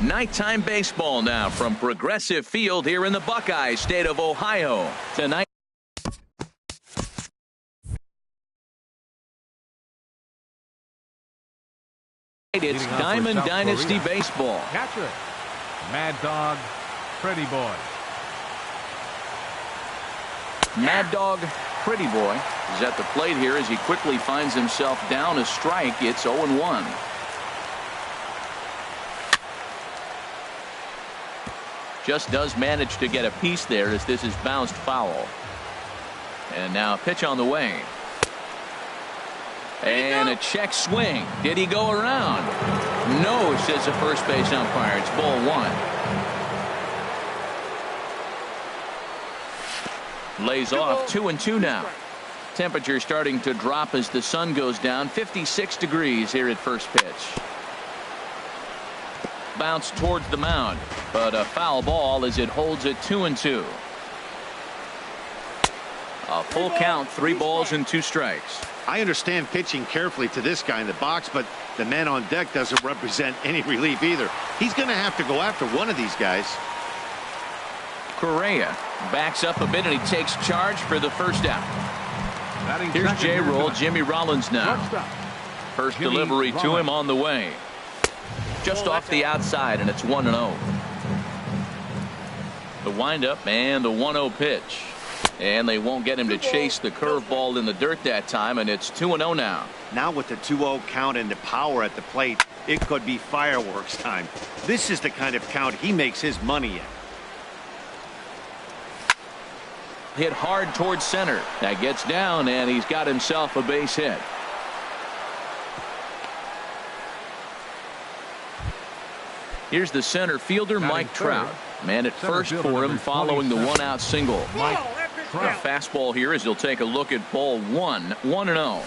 Nighttime baseball now from Progressive Field here in the Buckeye state of Ohio. Tonight, it's Diamond Dynasty Baseball. Catcher, Mad Dog, Pretty Boy. Mad Dog Pretty Boy is at the plate here as he quickly finds himself down a strike. It's 0-1. Just does manage to get a piece there as this is bounced foul. And now a pitch on the way. And a check swing. Did he go around? No, says the first base umpire. It's ball one. Lays off 2-2 now. Temperature starting to drop as the sun goes down. 56 degrees here at first pitch. Bounce towards the mound, but a foul ball as it holds at 2-2. A full count, 3 balls and 2 strikes. I understand pitching carefully to this guy in the box, but the man on deck doesn't represent any relief either. He's going to have to go after one of these guys. Correa backs up a bit and he takes charge for the first out. Here's J-Roll, Jimmy Rollins now. First delivery to him on the way. Just off the outside, and it's 1-0. The windup and the 1-0 pitch. And they won't get him to chase the curveball in the dirt that time, and it's 2-0 now. Now with the 2-0 count and the power at the plate, it could be fireworks time. This is the kind of count he makes his money in. Hit hard towards center. That gets down, and he's got himself a base hit. Here's the center fielder, Mike Trout. Man at first for him following the 1-out single. A fastball here as he'll take a look at ball 1. 1-0.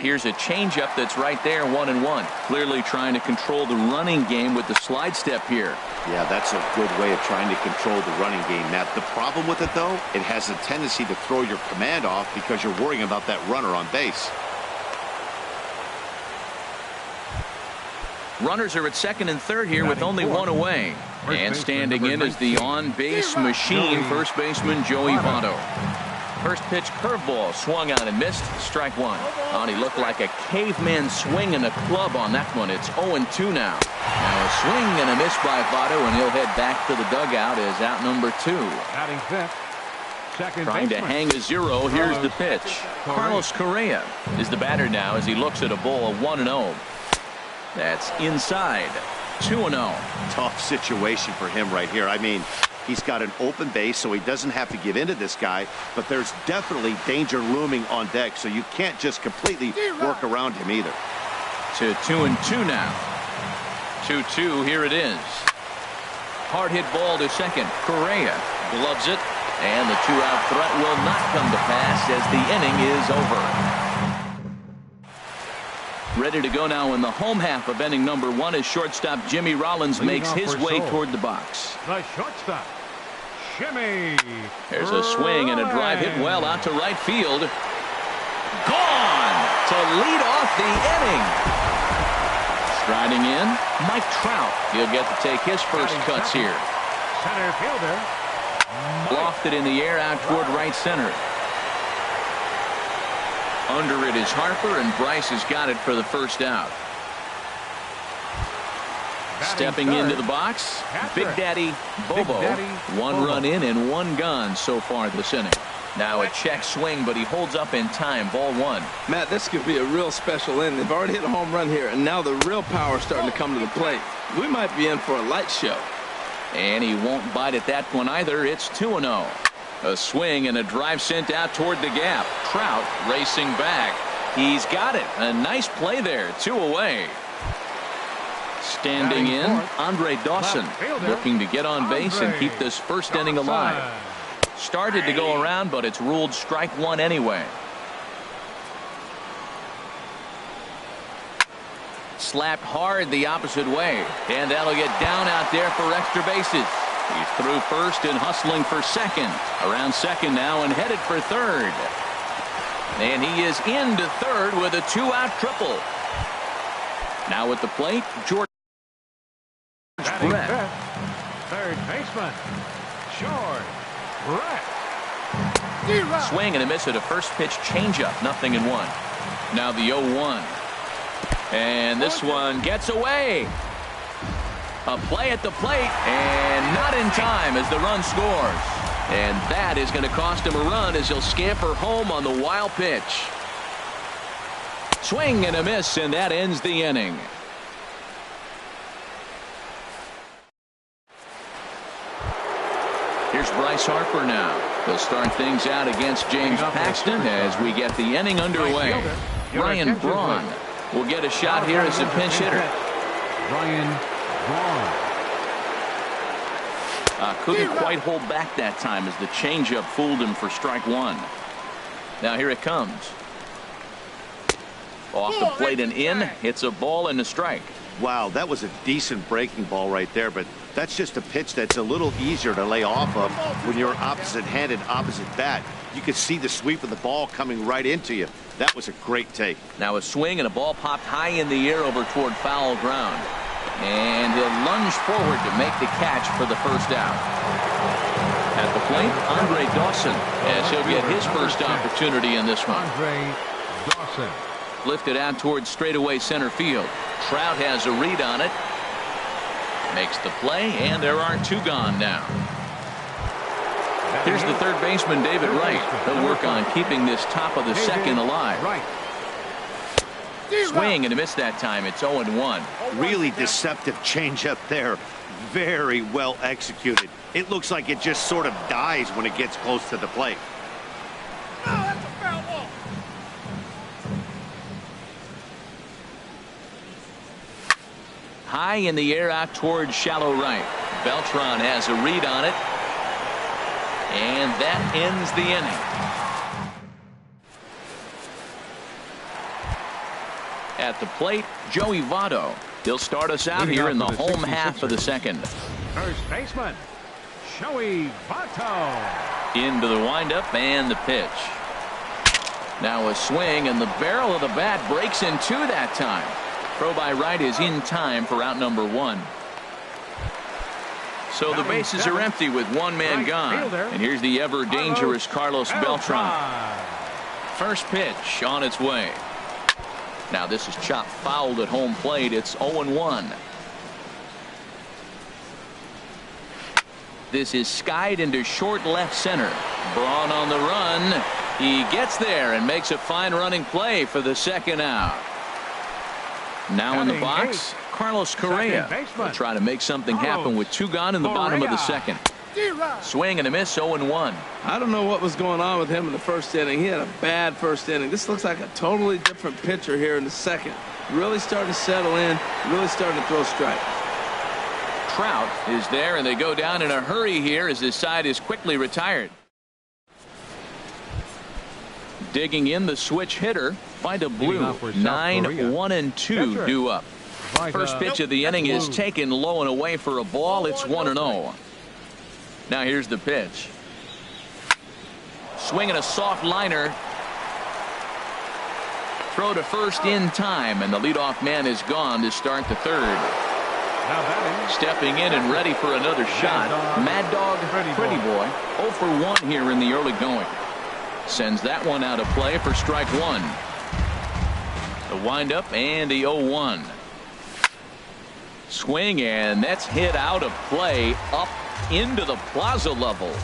Here's a changeup that's right there, 1-1. Clearly trying to control the running game with the slide step here. Yeah, that's a good way of trying to control the running game, Matt. The problem with it, though, it has a tendency to throw your command off because you're worrying about that runner on base. Runners are at second and third here with only 1 away. And standing in is the on-base machine, first baseman Joey Votto. First pitch curveball swung out and missed. Strike one. Oh, and he looked like a caveman swinging a club on that one. It's 0-2 now. Now a swing and a miss by Votto, and he'll head back to the dugout as out number 2. Batting fifth. Trying to hang a 0. Here's the pitch. Carlos Correa is the batter now as he looks at a ball 1-0. That's inside. 2-0. Tough situation for him right here. I mean, he's got an open base, so he doesn't have to give in to this guy, but there's definitely danger looming on deck, so you can't just completely work around him either. To 2-2 now. 2-2, here it is. Hard hit ball to second. Correa gloves it, and the 2-out threat will not come to pass as the inning is over. Ready to go now in the home half of inning number 1 as shortstop Jimmy Rollins makes his way toward the box. The shortstop, Jimmy. There's a swing and a drive hit well out to right field. Gone to lead off the inning. Striding in, Mike Trout. He'll get to take his first cuts here. Center fielder. Lofted in the air out toward right center. Under it is Harper, and Bryce has got it for the first out. Stepping into the box, Big Daddy Bobo. 1 run in and 1 gone so far this inning. Now a check swing, but he holds up in time. Ball 1. Matt, this could be a real special inning. They've already hit a home run here, and now the real power is starting to come to the plate. We might be in for a light show. And he won't bite at that one either. It's 2-0. A swing and a drive sent out toward the gap. Trout racing back. He's got it. A nice play there. 2 away. Standing in, Andre Dawson looking to get on base and keep this first inning alive. Started to go around, but it's ruled strike 1 anyway. Slapped hard the opposite way, and that'll get down out there for extra bases. He's through first and hustling for second. Around second now and headed for third. And he is into third with a 2-out triple. Now at the plate, George Brett. Third baseman, George Brett. Swing and a miss at a first pitch changeup. 0-1. Now the 0-1. And this one gets away. A play at the plate, and not in time as the run scores. And that is going to cost him a run as he'll scamper home on the wild pitch. Swing and a miss, and that ends the inning. Here's Bryce Harper now. He'll start things out against James Paxton as we get the inning underway. Ryan Braun will get a shot here as a pinch hitter. Ryan Braun. Couldn't quite hold back that time as the changeup fooled him for strike one. Now here it comes. Off the plate and in. It's a ball and a strike. Wow, that was a decent breaking ball right there, but that's just a pitch that's a little easier to lay off of when you're opposite-handed, opposite bat. You could see the sweep of the ball coming right into you. That was a great take. Now a swing and a ball popped high in the air over toward foul ground. And he'll lunge forward to make the catch for the first out. At the plate, Andre Dawson, as he'll get his first opportunity in this one. Andre Dawson. Lifted out towards straightaway center field. Trout has a read on it. Makes the play, and there are two gone now. Here's the third baseman, David Wright. He'll work on keeping this top of the second alive. Swing and a miss that time. It's 0-1. Really deceptive changeup there. Very well executed. It looks like it just sort of dies when it gets close to the plate. That's a foul ball. High in the air out towards shallow right. Beltran has a read on it. And that ends the inning. At the plate, Joey Votto. He'll start us out here in the home half of the second. First baseman, Joey Votto. Into the windup and the pitch. Now a swing, and the barrel of the bat breaks in two that time. Throw by Wright is in time for out number one. So the bases are empty with one man gone. And here's the ever dangerous Carlos Beltran. First pitch on its way. Now this is chopped fouled at home plate. It's 0-1. This is skied into short left center. Braun on the run. He gets there and makes a fine running play for the second out. Now in the box, Carlos Correa will try to make something happen with two gone in the bottom of the second. Swing and a miss, 0-1. I don't know what was going on with him in the first inning. He had a bad first inning. This looks like a totally different pitcher here in the second. Really starting to settle in, really starting to throw strikes. Trout is there, and they go down in a hurry here as his side is quickly retired. Digging in the switch hitter by the blue. 9-1-2 due up. First pitch of the inning is taken low and away for a ball. It's 1-0. Now here's the pitch. Swinging a soft liner. Throw to first in time, and the leadoff man is gone to start the third. Stepping in and ready for another shot. Mad Dog Pretty Boy 0 for 1 here in the early going. Sends that one out of play for strike one. The windup and the 0-1. Swing, and that's hit out of play up into the plaza level.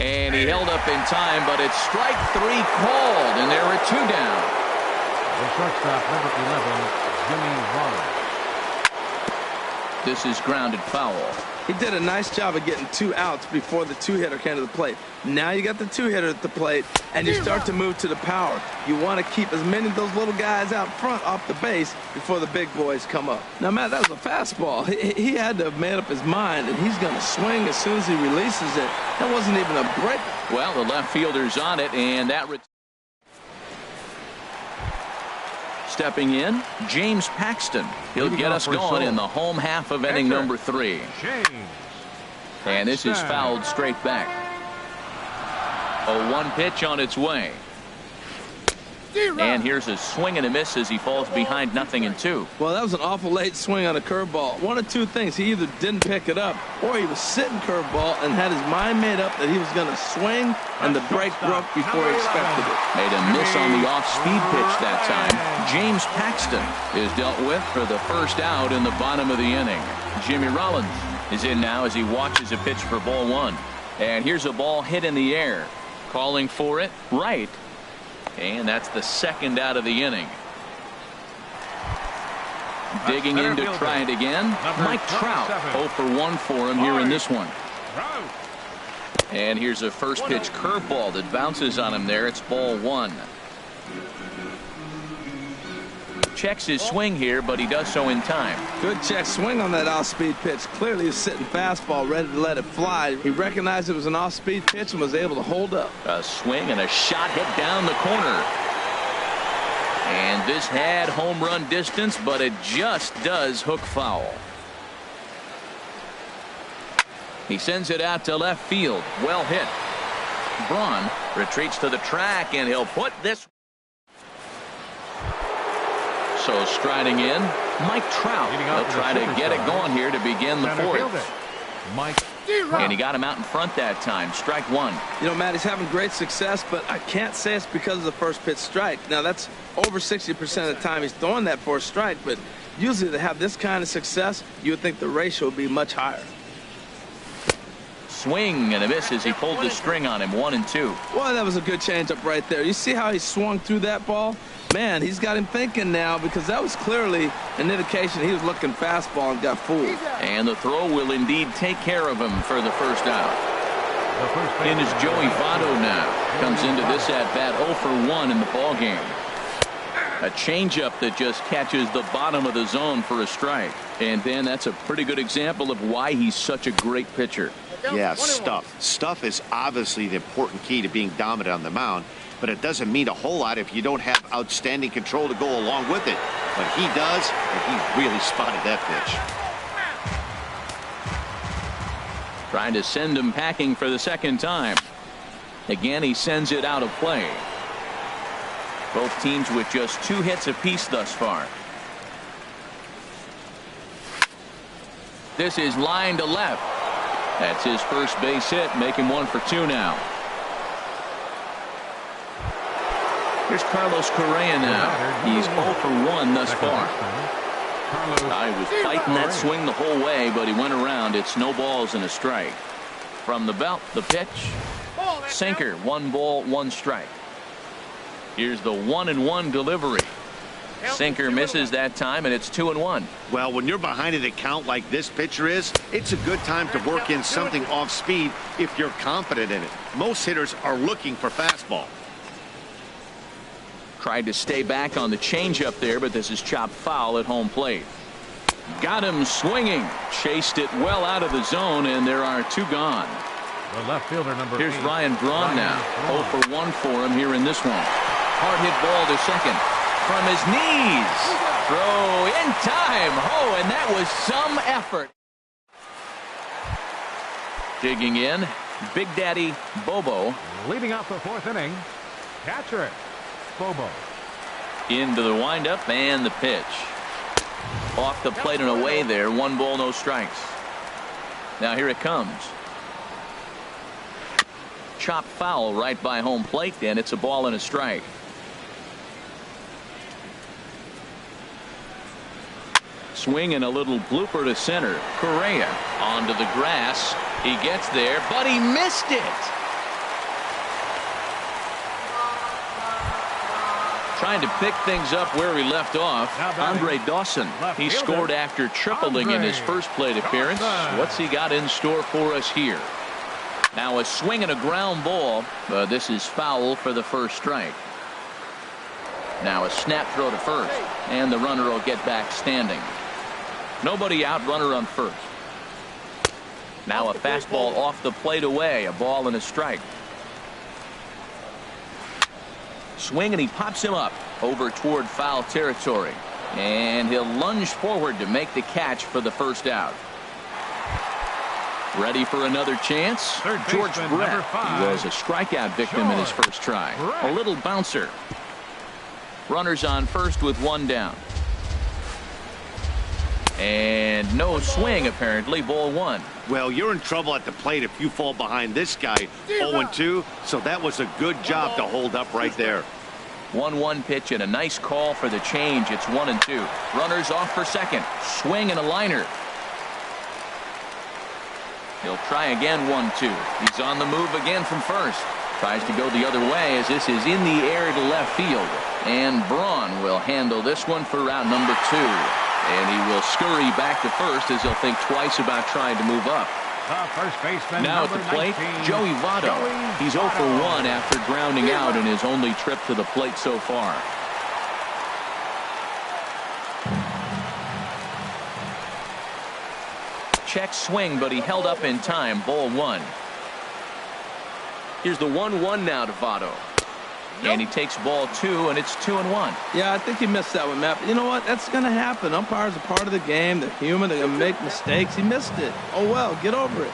And he held up in time, but it's strike three called, and there are two down. The shortstop, number 11, Jimmy Vaughn. This is grounded foul. He did a nice job of getting two outs before the two-hitter came to the plate. Now you got the two-hitter at the plate, and you start to move to the power. You want to keep as many of those little guys out front off the base before the big boys come up. Now, Matt, that was a fastball. He had to have made up his mind, and he's going to swing as soon as he releases it. That wasn't even a break. Well, the left fielder's on it, and that... Stepping in, James Paxton. He'll get us going in the home half of inning number 3. And this is fouled straight back. A 1 pitch on its way. And here's a swing and a miss as he falls behind 0-2. Well, that was an awful late swing on a curveball. One of two things. He either didn't pick it up or he was sitting curveball and had his mind made up that he was going to swing and the break broke before he expected it. Made a miss on the off-speed pitch that time. James Paxton is dealt with for the first out in the bottom of the inning. Jimmy Rollins is in now as he watches a pitch for ball one. And here's a ball hit in the air. Calling for it right. And that's the second out of the inning. Digging in to try it again. Mike Trout 0 for 1 for him here in this one. And here's a first pitch curveball that bounces on him there. It's ball one. Checks his swing here, but he does so in time. Good check swing on that off-speed pitch. Clearly he's sitting fastball ready to let it fly. He recognized it was an off-speed pitch and was able to hold up. A swing and a shot hit down the corner. And this had home run distance, but it just does hook foul. He sends it out to left field. Well hit. Braun retreats to the track, and he'll put this. So striding in, Mike Trout. He'll try to get it going here to begin the fourth. Mike. And he got him out in front that time. Strike one. You know, Matt, he's having great success, but I can't say it's because of the first pitch strike. Now, that's over 60% of the time he's throwing that for a strike, but usually to have this kind of success, you would think the ratio would be much higher. Swing and a miss as he pulled the string on him. 1-2. Well, that was a good changeup right there. You see how he swung through that ball? Man, he's got him thinking now because that was clearly an indication he was looking fastball and got fooled. And the throw will indeed take care of him for the first out. In is Joey Votto now. Comes into this at-bat 0 for 1 in the ballgame. A changeup that just catches the bottom of the zone for a strike. And then that's a pretty good example of why he's such a great pitcher. Yeah, stuff. Stuff is obviously the important key to being dominant on the mound, but it doesn't mean a whole lot if you don't have outstanding control to go along with it. But he does, and he really spotted that pitch. Trying to send him packing for the second time. Again, he sends it out of play. Both teams with just 2 hits apiece thus far. This is line to left. That's his first base hit, making 1 for 2 now. Here's Carlos Correa now. He's 0 for 1 thus far. I was fighting that swing the whole way, but he went around. It's no balls and a strike. From the belt, the pitch. Sinker, 1 ball, 1 strike. Here's the 1-1 delivery. Sinker misses that time, and it's 2-1. Well, when you're behind an account like this pitcher is, it's a good time to work in something off speed if you're confident in it. Most hitters are looking for fastball. Tried to stay back on the changeup there, but this is chopped foul at home plate. Got him swinging. Chased it well out of the zone, and there are 2 gone. The left fielder, number 8. Here's Ryan Braun now. 0 for 1 for him here in this one. Hard hit ball to second. From his knees. Throw in time. Oh, and that was some effort. Digging in, Big Daddy Bobo. Leading off the 4th inning, catcher Bobo. Into the windup and the pitch. Off the plate and away there. 1 ball, no strikes. Now here it comes. Chopped foul right by home plate, and it's a ball and a strike. Swing and a little blooper to center. Correa onto the grass. He gets there, but he missed it. Trying to pick things up where he left off. Andre Dawson. He scored after tripling in his first plate appearance. What's he got in store for us here? Now a swing and a ground ball. This is foul for the first strike. Now a snap throw to first, and the runner will get back standing. Nobody out, runner on first. Now a fastball off the plate away, a ball and a strike. Swing, and he pops him up over toward foul territory, and he'll lunge forward to make the catch for the first out. Ready for another chance? George Brett. He was a strikeout victim in his first try. A little bouncer. Runners on first with one down. And no swing, apparently. Ball one. Well, you're in trouble at the plate if you fall behind this guy 0-2, so that was a good job to hold up right there. 1-1 pitch and a nice call for the change. It's 1-2. Runners off for second. Swing and a liner. He'll try again. 1-2. He's on the move again from first. Tries to go the other way as this is in the air to left field. And Braun will handle this one for round number 2. And he will scurry back to first as he'll think twice about trying to move up. First baseman, now at the plate, 19, Joey Votto. He's 0 for 1 after grounding out in his only trip to the plate so far. Check swing, but he held up in time. Ball one. Here's the 1-1 now to Votto. And he takes ball 2, and it's 2-1. Yeah, I think he missed that one, Matt. But you know what? That's going to happen. Umpires are part of the game. They're human. They're going to make mistakes. He missed it. Oh, well, get over it.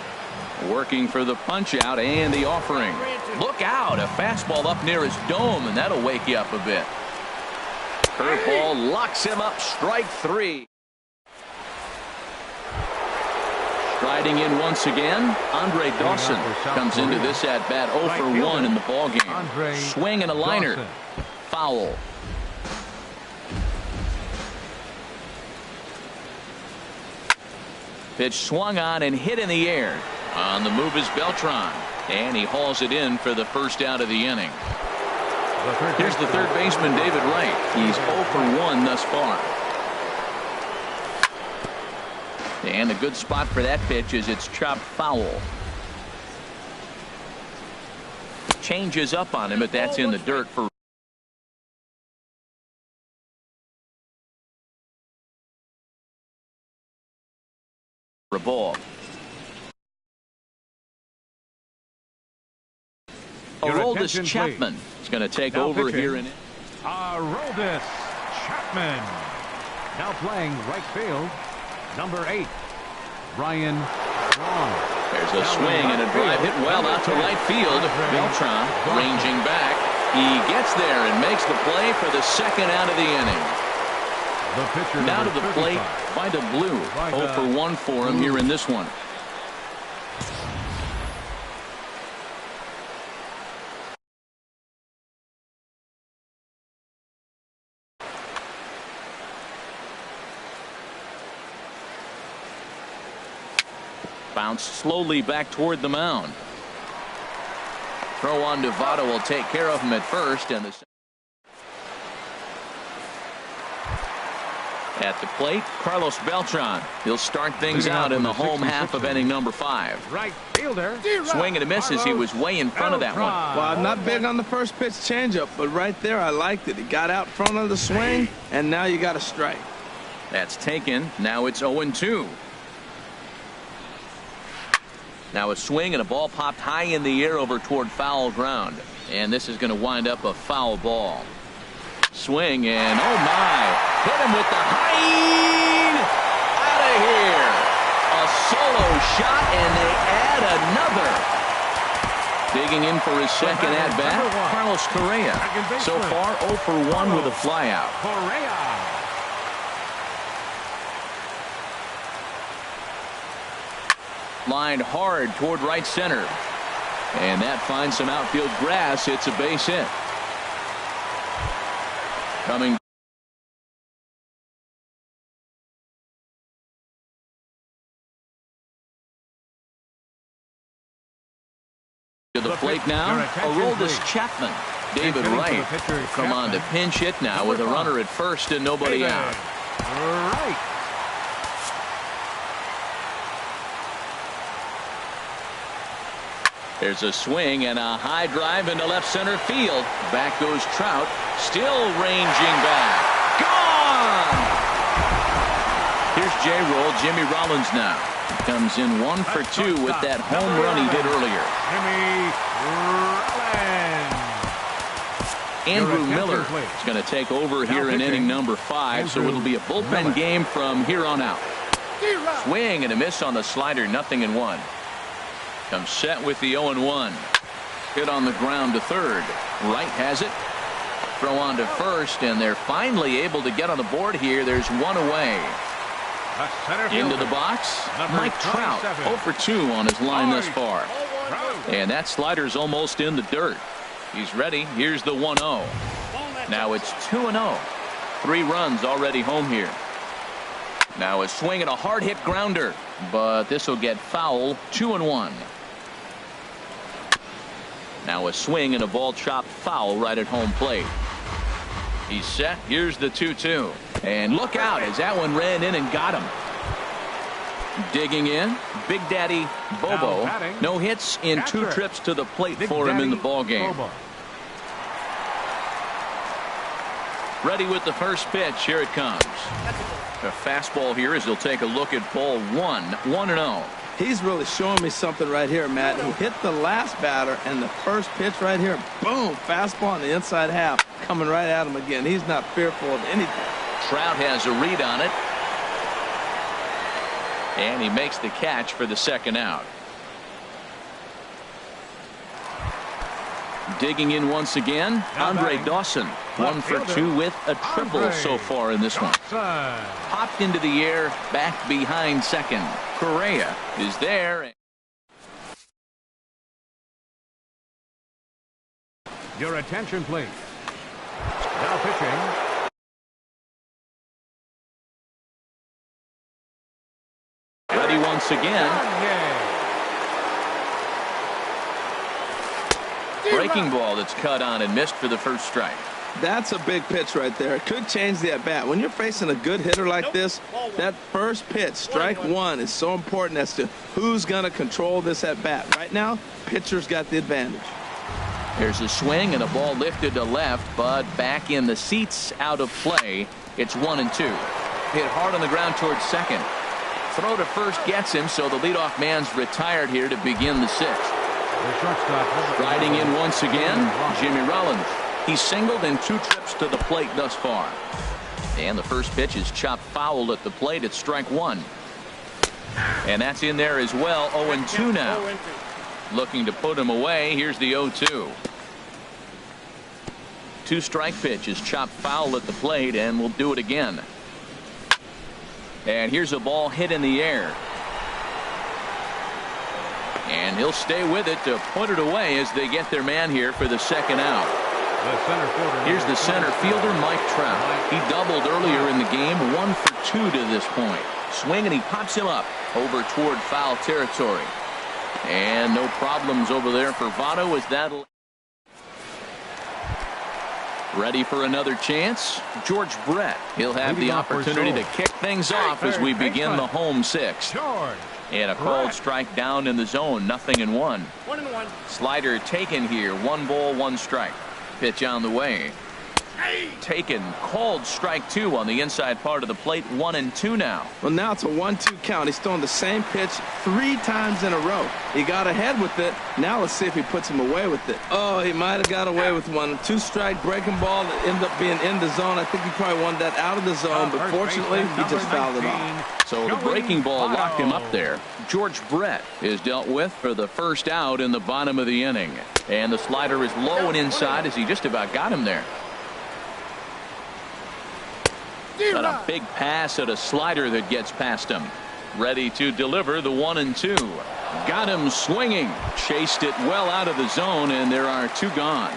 Working for the punch out and the offering. Look out. A fastball up near his dome, and that'll wake you up a bit. Curveball locks him up. Strike 3. Striding in once again, Andre Dawson comes into this at bat 0 for 1 in the ballgame. Swing and a liner. Foul. Pitch swung on and hit in the air. On the move is Beltran, and he hauls it in for the first out of the inning. Here's the third baseman, David Wright. He's 0 for 1 thus far. And a good spot for that pitch is it's chopped foul. Changes up on him, but that's in the dirt for a ball. Aroldis Chapman is going to take over here in it. Aroldis Chapman now playing right field. Number 8, Ryan Braun. There's a swing and a drive hit well out to right field. Beltran ranging back. He gets there and makes the play for the second out of the inning. Now to the plate, Vida Blue. 0 for 1 for him here in this one. Bounce slowly back toward the mound. Throw on to Votto will take care of him at first. And at the plate, Carlos Beltran. He'll start things out in the home half of inning number 5. Right fielder. Swing and a miss as he was way in front of that one. Well, I'm not big on the first pitch changeup, but right there I liked it. He got out front of the swing, and now you got a strike. That's taken. Now it's 0-2. Now a swing and a ball popped high in the air over toward foul ground. And this is going to wind up a foul ball. Swing and oh my. Hit him with the height. Out of here. A solo shot and they add another. Digging in for his second at bat, Carlos Correa. So far 0 for 1 with a flyout. Correa. Lined hard toward right center. And that finds some outfield grass. It's a base hit. Coming to the plate now, Aroldis Chapman. David Wright come on to pinch hit now with a runner at first and nobody out. Right. There's a swing and a high drive into left center field. Back goes Trout, still ranging back. Gone! Here's J-Roll, Jimmy Rollins now. He comes in 1 for 2 with that home run he hit earlier. Jimmy Rollins. Andrew Miller is going to take over here in inning number 5, so it'll be a bullpen game from here on out. Swing and a miss on the slider, 0-1. Comes set with the 0-1. Hit on the ground to third. Wright has it. throw on to first, and they're finally able to get on the board here. There's one away. Into the box, Mike Trout, 0 for 2 on his line thus far. And that slider's almost in the dirt. He's ready. Here's the 1-0. Now it's 2-0. 3 runs already home here. Now a swing and a hard hit grounder, but this will get foul. 2-1. Now a swing and a ball chopped foul right at home plate. He's set. Here's the 2-2. And look out as that one ran in and got him. Digging in, Big Daddy Bobo. No hits in 2 trips to the plate for him in the ball game. Ready with the first pitch. Here it comes. A fastball here as he'll take a look at ball 1. 1-0. He's really showing me something right here, Matt. He hit the last batter, and the first pitch right here, boom, fastball on the inside half, coming right at him again. He's not fearful of anything. Trout has a read on it. And he makes the catch for the second out. Digging in once again, Andre Dawson. 1 for 2 with a triple so far in this one. Popped into the air, back behind second. Correa is there. Your attention, please. Now pitching. Ready once again. Breaking ball that's cut on and missed for the first strike. That's a big pitch right there. It could change the at-bat. When you're facing a good hitter like this, that first pitch, strike 1, is so important as to who's going to control this at-bat. Right now, pitcher's got the advantage. There's a swing and a ball lifted to left, but back in the seats, out of play. It's 1-2. Hit hard on the ground towards second. Throw to first gets him, so the leadoff man's retired here to begin the 6th. Riding in once again, Jimmy Rollins. He's singled in 2 trips to the plate thus far. And the first pitch is chopped foul at the plate. It's strike 1. And that's in there as well. 0-2 now. Looking to put him away. Here's the 0-2. 2-strike pitch is chopped foul at the plate, and we'll do it again. And here's a ball hit in the air. And he'll stay with it to put it away as they get their man here for the second out. Here's the center fielder, Mike Trout. He doubled earlier in the game, 1 for 2 to this point. Swing, and he pops him up over toward foul territory. And no problems over there for Votto as that. Ready for another chance. George Brett. He'll have the opportunity to kick things off as we begin the home 6th. And a called strike down in the zone. 0-1. 1-1. Slider taken here. 1 ball, 1 strike. Pitch on the way. Taken. Called strike 2 on the inside part of the plate. 1-2 now. Well, now it's a 1-2 count. He's throwing the same pitch 3 times in a row. He got ahead with it. Now let's see if he puts him away with it. Oh, he might have got away with one. 2-strike breaking ball that ended up being in the zone. I think he probably wanted that out of the zone, but fortunately he just fouled it off. So the breaking ball locked him up there. George Brett is dealt with for the first out in the bottom of the inning. And the slider is low and inside as he just about got him there. Got a big pass at a slider that gets past him. Ready to deliver the 1-2. Got him swinging. Chased it well out of the zone, and there are 2 gone.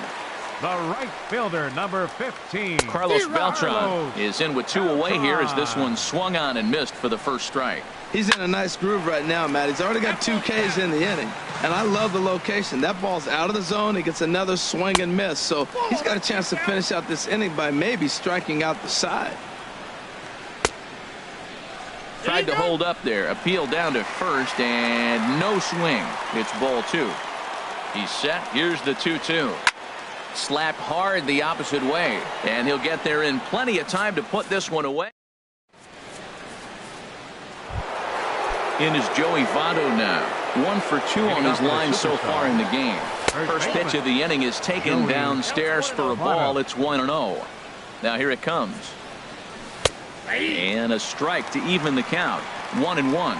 The right fielder, number 15. Carlos Beltran is in with 2 away here as this one swung on and missed for the first strike. He's in a nice groove right now, Matt. He's already got 2 Ks in the inning. And I love the location. That ball's out of the zone. He gets another swing and miss. So he's got a chance to finish out this inning by maybe striking out the side. Tried to hold up there. Appeal down to first, and no swing. It's ball 2. He's set. Here's the 2-2. Slapped hard the opposite way, and he'll get there in plenty of time to put this one away. In is Joey Votto now. 1 for 2 on his line so far in the game. First pitch of the inning is taken downstairs for a ball. It's 1-0. Now here it comes. And a strike to even the count. 1-1.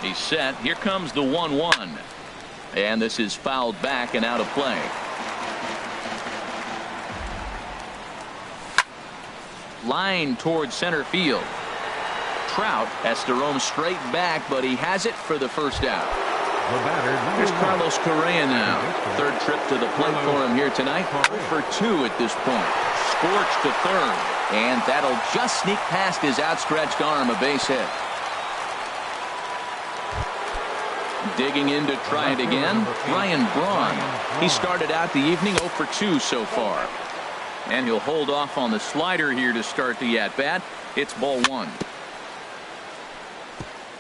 He's set. Here comes the 1-1. And this is fouled back and out of play. Line towards center field. Trout has to roam straight back, but he has it for the first out. The batter, Here's Carlos Correa now. Third trip to the plate for him here tonight. 0 for 2 at this point. Scorched to third. And that'll just sneak past his outstretched arm, a base hit. Digging in to try it again, Ryan Braun. He started out the evening 0 for 2 so far. And he'll hold off on the slider here to start the at-bat. It's ball 1.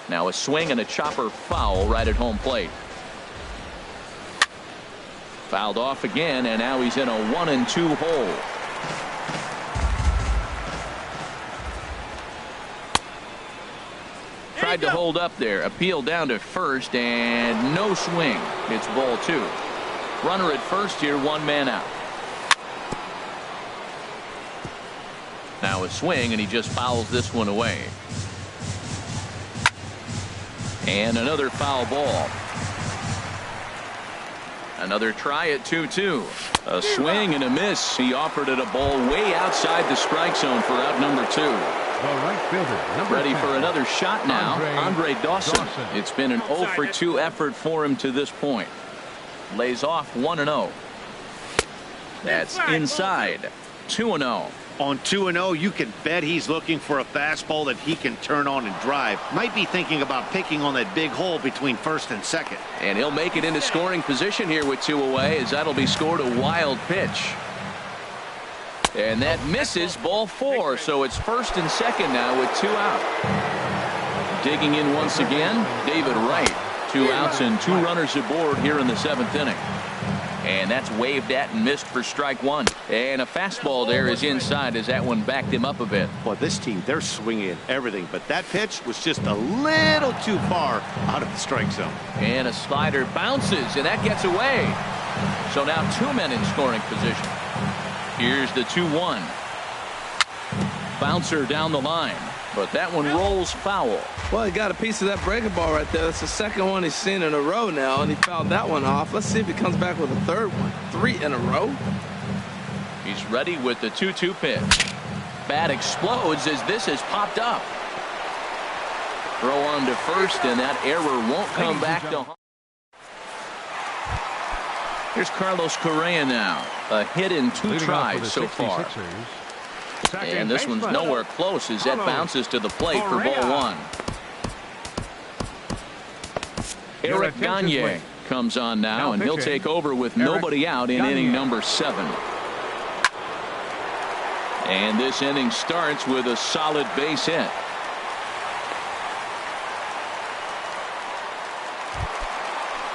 Now a swing and a chopper foul right at home plate. Fouled off again, and now he's in a 1-2 hole. Tried to hold up there. Appeal down to first, and no swing. It's ball 2. Runner at first here, 1 man out. Now a swing, and he just fouls this one away. And another foul ball. Another try at 2-2. A swing and a miss. He offered it a ball way outside the strike zone for out number 2. right fielder, Ready for another shot now, Andre Dawson. It's been an 0 for 2 effort for him to this point. Lays off 1-0. That's inside. 2-0. On 2-0, you can bet he's looking for a fastball that he can turn on and drive. Might be thinking about picking on that big hole between first and second. And he'll make it into scoring position here with 2 away, as that'll be scored a wild pitch. And that misses, ball 4, so it's first and second now with 2 out. Digging in once again, David Wright. 2 outs and 2 runners aboard here in the 7th inning. And that's waved at and missed for strike 1. And a fastball there is inside as that one backed him up a bit. Well, this team, they're swinging everything, but that pitch was just a little too far out of the strike zone. And a slider bounces, and that gets away. So now 2 men in scoring position. Here's the 2-1. Bouncer down the line, but that one rolls foul. Well, he got a piece of that breaking ball right there. That's the second one he's seen in a row now, and he fouled that one off. Let's see if he comes back with a third one. 3 in a row. He's ready with the 2-2 pitch. Bat explodes as this has popped up. Throw on to first, and that error won't come back to home. Here's Carlos Correa now. A hit in 2 tries so far. And this one's nowhere close as that bounces to the plate for ball 1. Eric Gagne comes on now, and he'll take over with nobody out in inning number 7. And this inning starts with a solid base hit.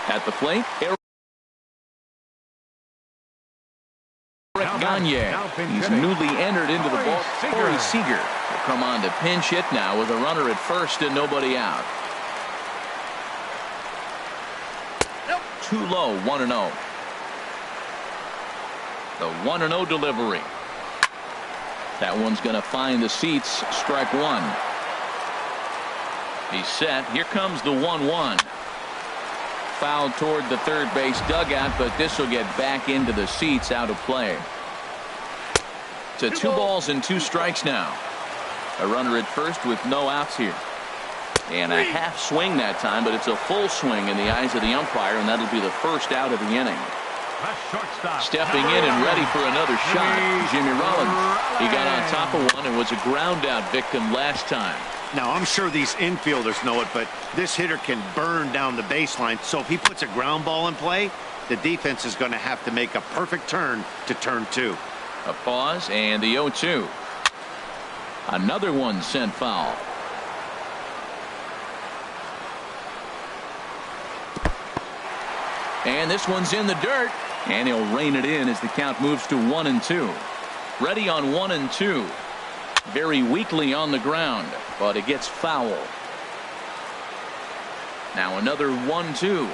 At the plate, Eric Gagne. He's newly entered into the ball. Corey Seager will come on to pinch hit now with a runner at first and nobody out. Too low, 1-0. The 1-0 delivery. That one's going to find the seats. Strike 1. He's set. Here comes the 1-1. Fouled toward the third base dugout, but this will get back into the seats, out of play. To 2 balls and 2 strikes now. A runner at first with no outs here. And a half swing that time, but it's a full swing in the eyes of the umpire, and that'll be the first out of the inning. Stepping in and ready for another shot, Jimmy Rollins. He got on top of one and was a ground out victim last time. Now, I'm sure these infielders know it, but this hitter can burn down the baseline. So if he puts a ground ball in play, the defense is going to have to make a perfect turn to turn 2. A pause and the 0-2. Another one sent foul. And this one's in the dirt, and he'll rein it in as the count moves to 1-2. Ready on 1-2. Very weakly on the ground, but it gets foul. Now another 1-2.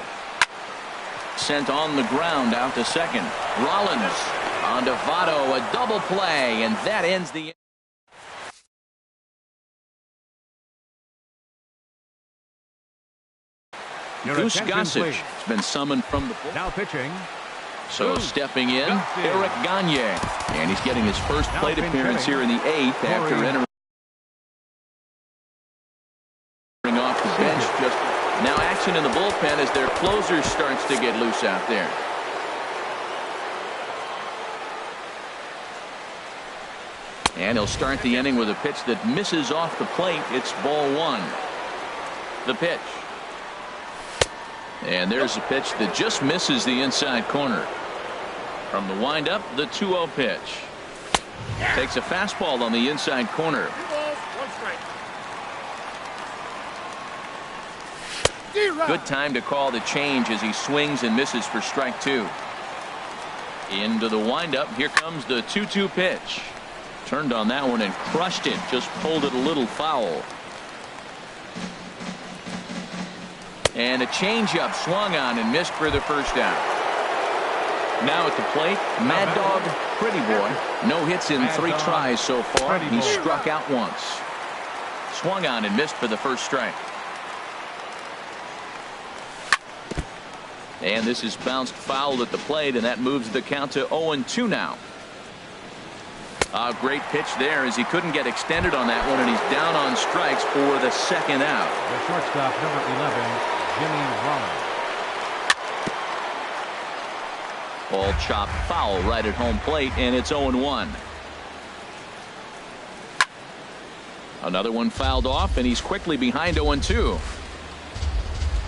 Sent on the ground out to second. Rollins on to Votto, a double play, and that ends the. Goose Gossage has been summoned from the bullpen. Now pitching, So stepping in, Eric Gagne. And he's getting his first plate appearance here in the 8th after entering off the bench. Just now action in the bullpen as their closer starts to get loose out there. And he'll start the inning with a pitch that misses off the plate. It's ball 1. The pitch. And there's a pitch that just misses the inside corner. From the windup, the 2-0 pitch. Takes a fastball on the inside corner. 2 balls, 1 strike. Good time to call the change as he swings and misses for strike 2. Into the windup. Here comes the 2-2 pitch. Turned on that one and crushed it. Just pulled it a little foul. And a changeup swung on and missed for the first out. Now at the plate, Mad Dog Pretty Boy. No hits in 3 tries so far. He struck out once. Swung on and missed for the first strike. And this is bounced foul at the plate, and that moves the count to 0-2 now. A great pitch there as he couldn't get extended on that one, and he's down on strikes for the second out. The shortstop, number 11, Jimmy Rollins. Ball chopped foul right at home plate, and it's 0-1. Another one fouled off, and he's quickly behind 0-2.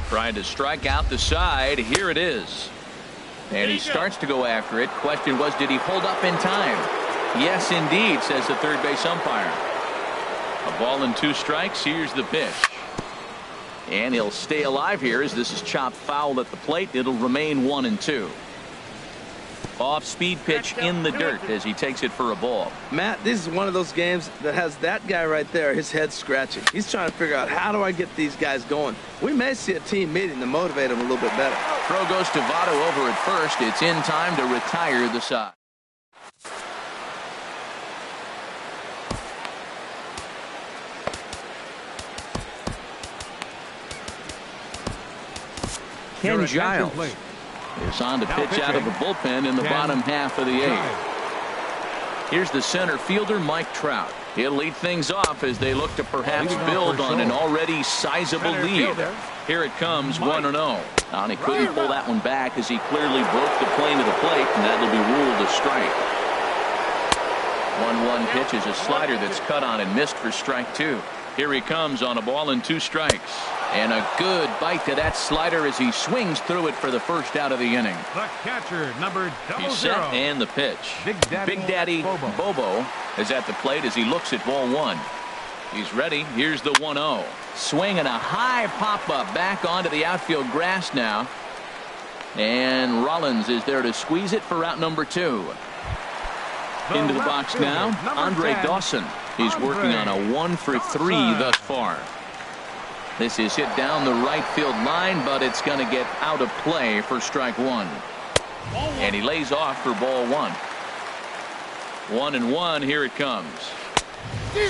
Trying to strike out the side. Here it is. And he starts to go after it. Question was, did he hold up in time? Yes, indeed, says the third base umpire. A ball and 2 strikes. Here's the pitch. And he'll stay alive here as this is chopped foul at the plate. It'll remain 1-2. Off-speed pitch in the dirt as he takes it for a ball. Matt, this is one of those games that has that guy right there, his head scratching. He's trying to figure out, how do I get these guys going? We may see a team meeting to motivate them a little bit better. Throw goes to Votto over at first. It's in time to retire the side. Ken Giles is on to pitch out of the bullpen in the bottom half of the 8th. Here's the center fielder, Mike Trout. He'll lead things off as they look to perhaps build on an already sizable lead. Here it comes, 1-0. And he couldn't pull that one back as he clearly broke the plane of the plate, and that'll be ruled a strike. 1-1 pitch is a slider that's cut on and missed for strike 2. Here he comes on a ball and 2 strikes. And a good bite to that slider as he swings through it for the first out of the inning. The catcher, number 00. He's set and the pitch. Big Daddy Bobo is at the plate as he looks at ball 1. He's ready. Here's the 1-0. Swing and a high pop-up back onto the outfield grass now. And Rollins is there to squeeze it for out number 2. Into the box now, Andre Dawson. He's working on a 1-for-3 thus far. This is hit down the right field line, but it's going to get out of play for strike 1. And he lays off for ball 1. 1-1. Here it comes.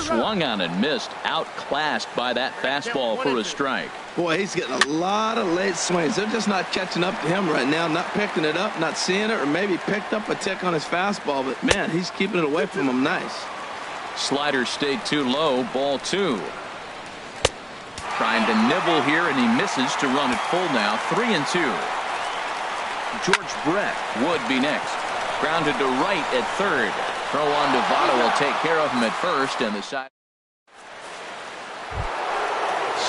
Swung on and missed. Outclassed by that fastball for a strike. Boy, he's getting a lot of late swings. They're just not catching up to him right now. Not picking it up, not seeing it, or maybe picked up a tick on his fastball. But, man, he's keeping it away from him nice. Slider stayed too low. Ball 2. Trying to nibble here, and he misses to run it full now. 3-2. George Brett would be next. Grounded to right at third. Throw on to Votto will take care of him at first, and the side.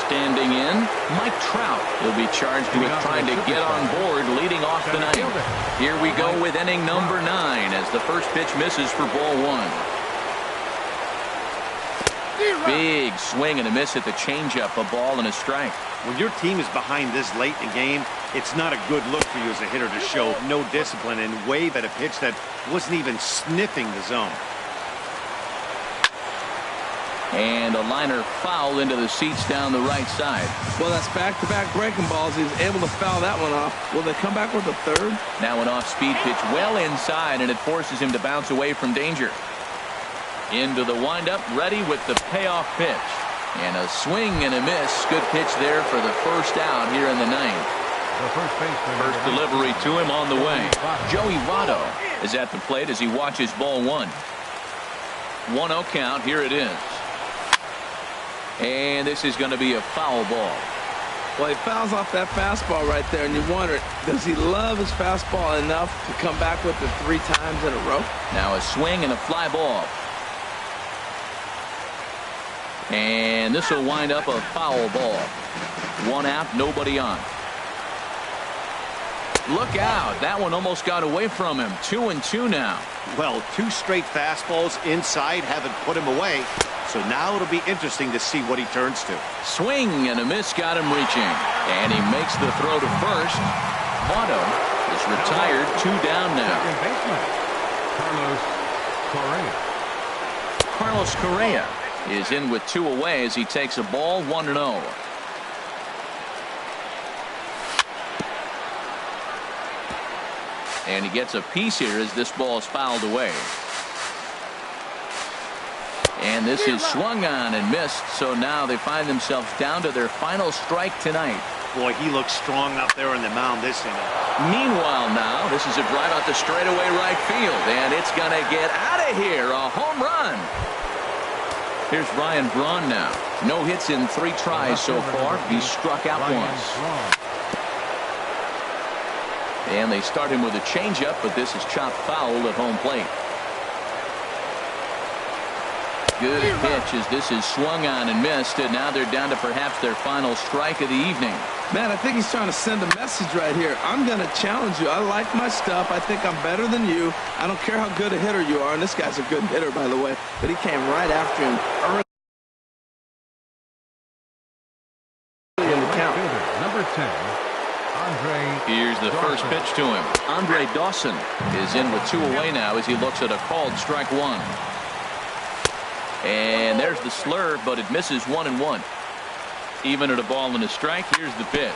Standing in, Mike Trout will be charged with trying to get on board, leading off the 9th. Here we go with inning number 9 as the first pitch misses for ball 1. Big swing and a miss at the changeup, a ball and a strike. When your team is behind this late in the game, it's not a good look for you as a hitter to show no discipline and wave at a pitch that wasn't even sniffing the zone. And a liner foul into the seats down the right side. Well, that's back-to-back breaking balls. He was able to foul that one off. Will they come back with a third? Now an off-speed pitch well inside, and it forces him to bounce away from danger. Into the windup, ready with the payoff pitch. And a swing and a miss. Good pitch there for the first out here in the 9th. The first baseman. First delivery to him on the way. Joey Votto is at the plate as he watches ball one. 1-0 count. Here it is. And this is going to be a foul ball. Well, he fouls off that fastball right there, and you wonder, does he love his fastball enough to come back with it 3 times in a row? Now a swing and a fly ball. And this will wind up a foul ball. 1 out, nobody on. Look out. That one almost got away from him. 2-2 now. Well, 2 straight fastballs inside haven't put him away. So now it'll be interesting to see what he turns to. Swing and a miss got him reaching. And he makes the throw to first. Votto is retired. 2 down now. Second baseman, Carlos Correa. Carlos Correa is in with 2 away as he takes a ball 1-0. And he gets a piece here as this ball is fouled away. And this is swung on and missed, so now they find themselves down to their final strike tonight. Boy, he looks strong up there on the mound this inning. Meanwhile now, this is a drive out to straightaway right field, and it's going to get out of here. A home run. Here's Ryan Braun now. No hits in 3 tries so far. He's struck out once. And they start him with a changeup, but this is chopped foul at home plate. Good pitch as this is swung on and missed, and now they're down to perhaps their final strike of the evening. Man, I think he's trying to send a message right here. I'm going to challenge you. I like my stuff. I think I'm better than you. I don't care how good a hitter you are, and this guy's a good hitter, by the way, but he came right after him early in the count. Number 10. Here's the first pitch to him. Andre Dawson is in with 2 away now as he looks at a called strike 1. And there's the slur, but it misses 1-1. Even at a ball and a strike, here's the pitch.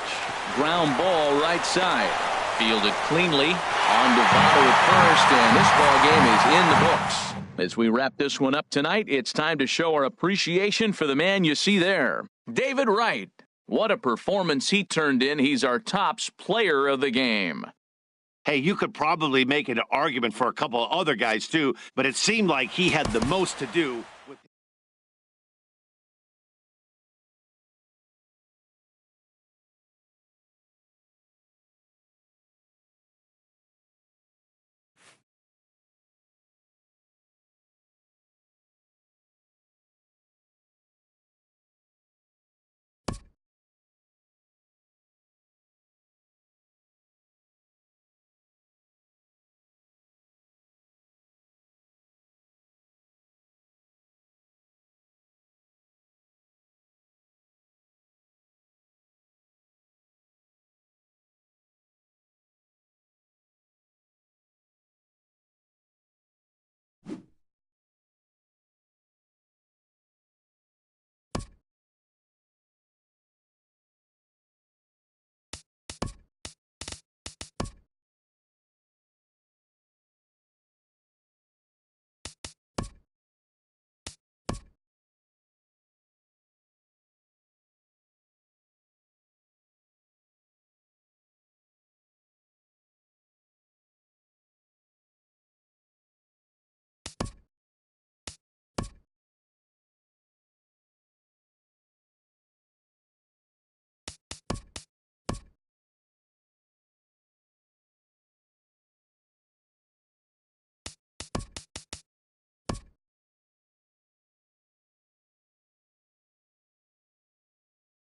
Ground ball right side. Fielded cleanly. On to Votto at first, and this ball game is in the books. As we wrap this one up tonight, it's time to show our appreciation for the man you see there, David Wright. What a performance he turned in. He's our tops player of the game. Hey, you could probably make an argument for a couple of other guys too, but it seemed like he had the most to do.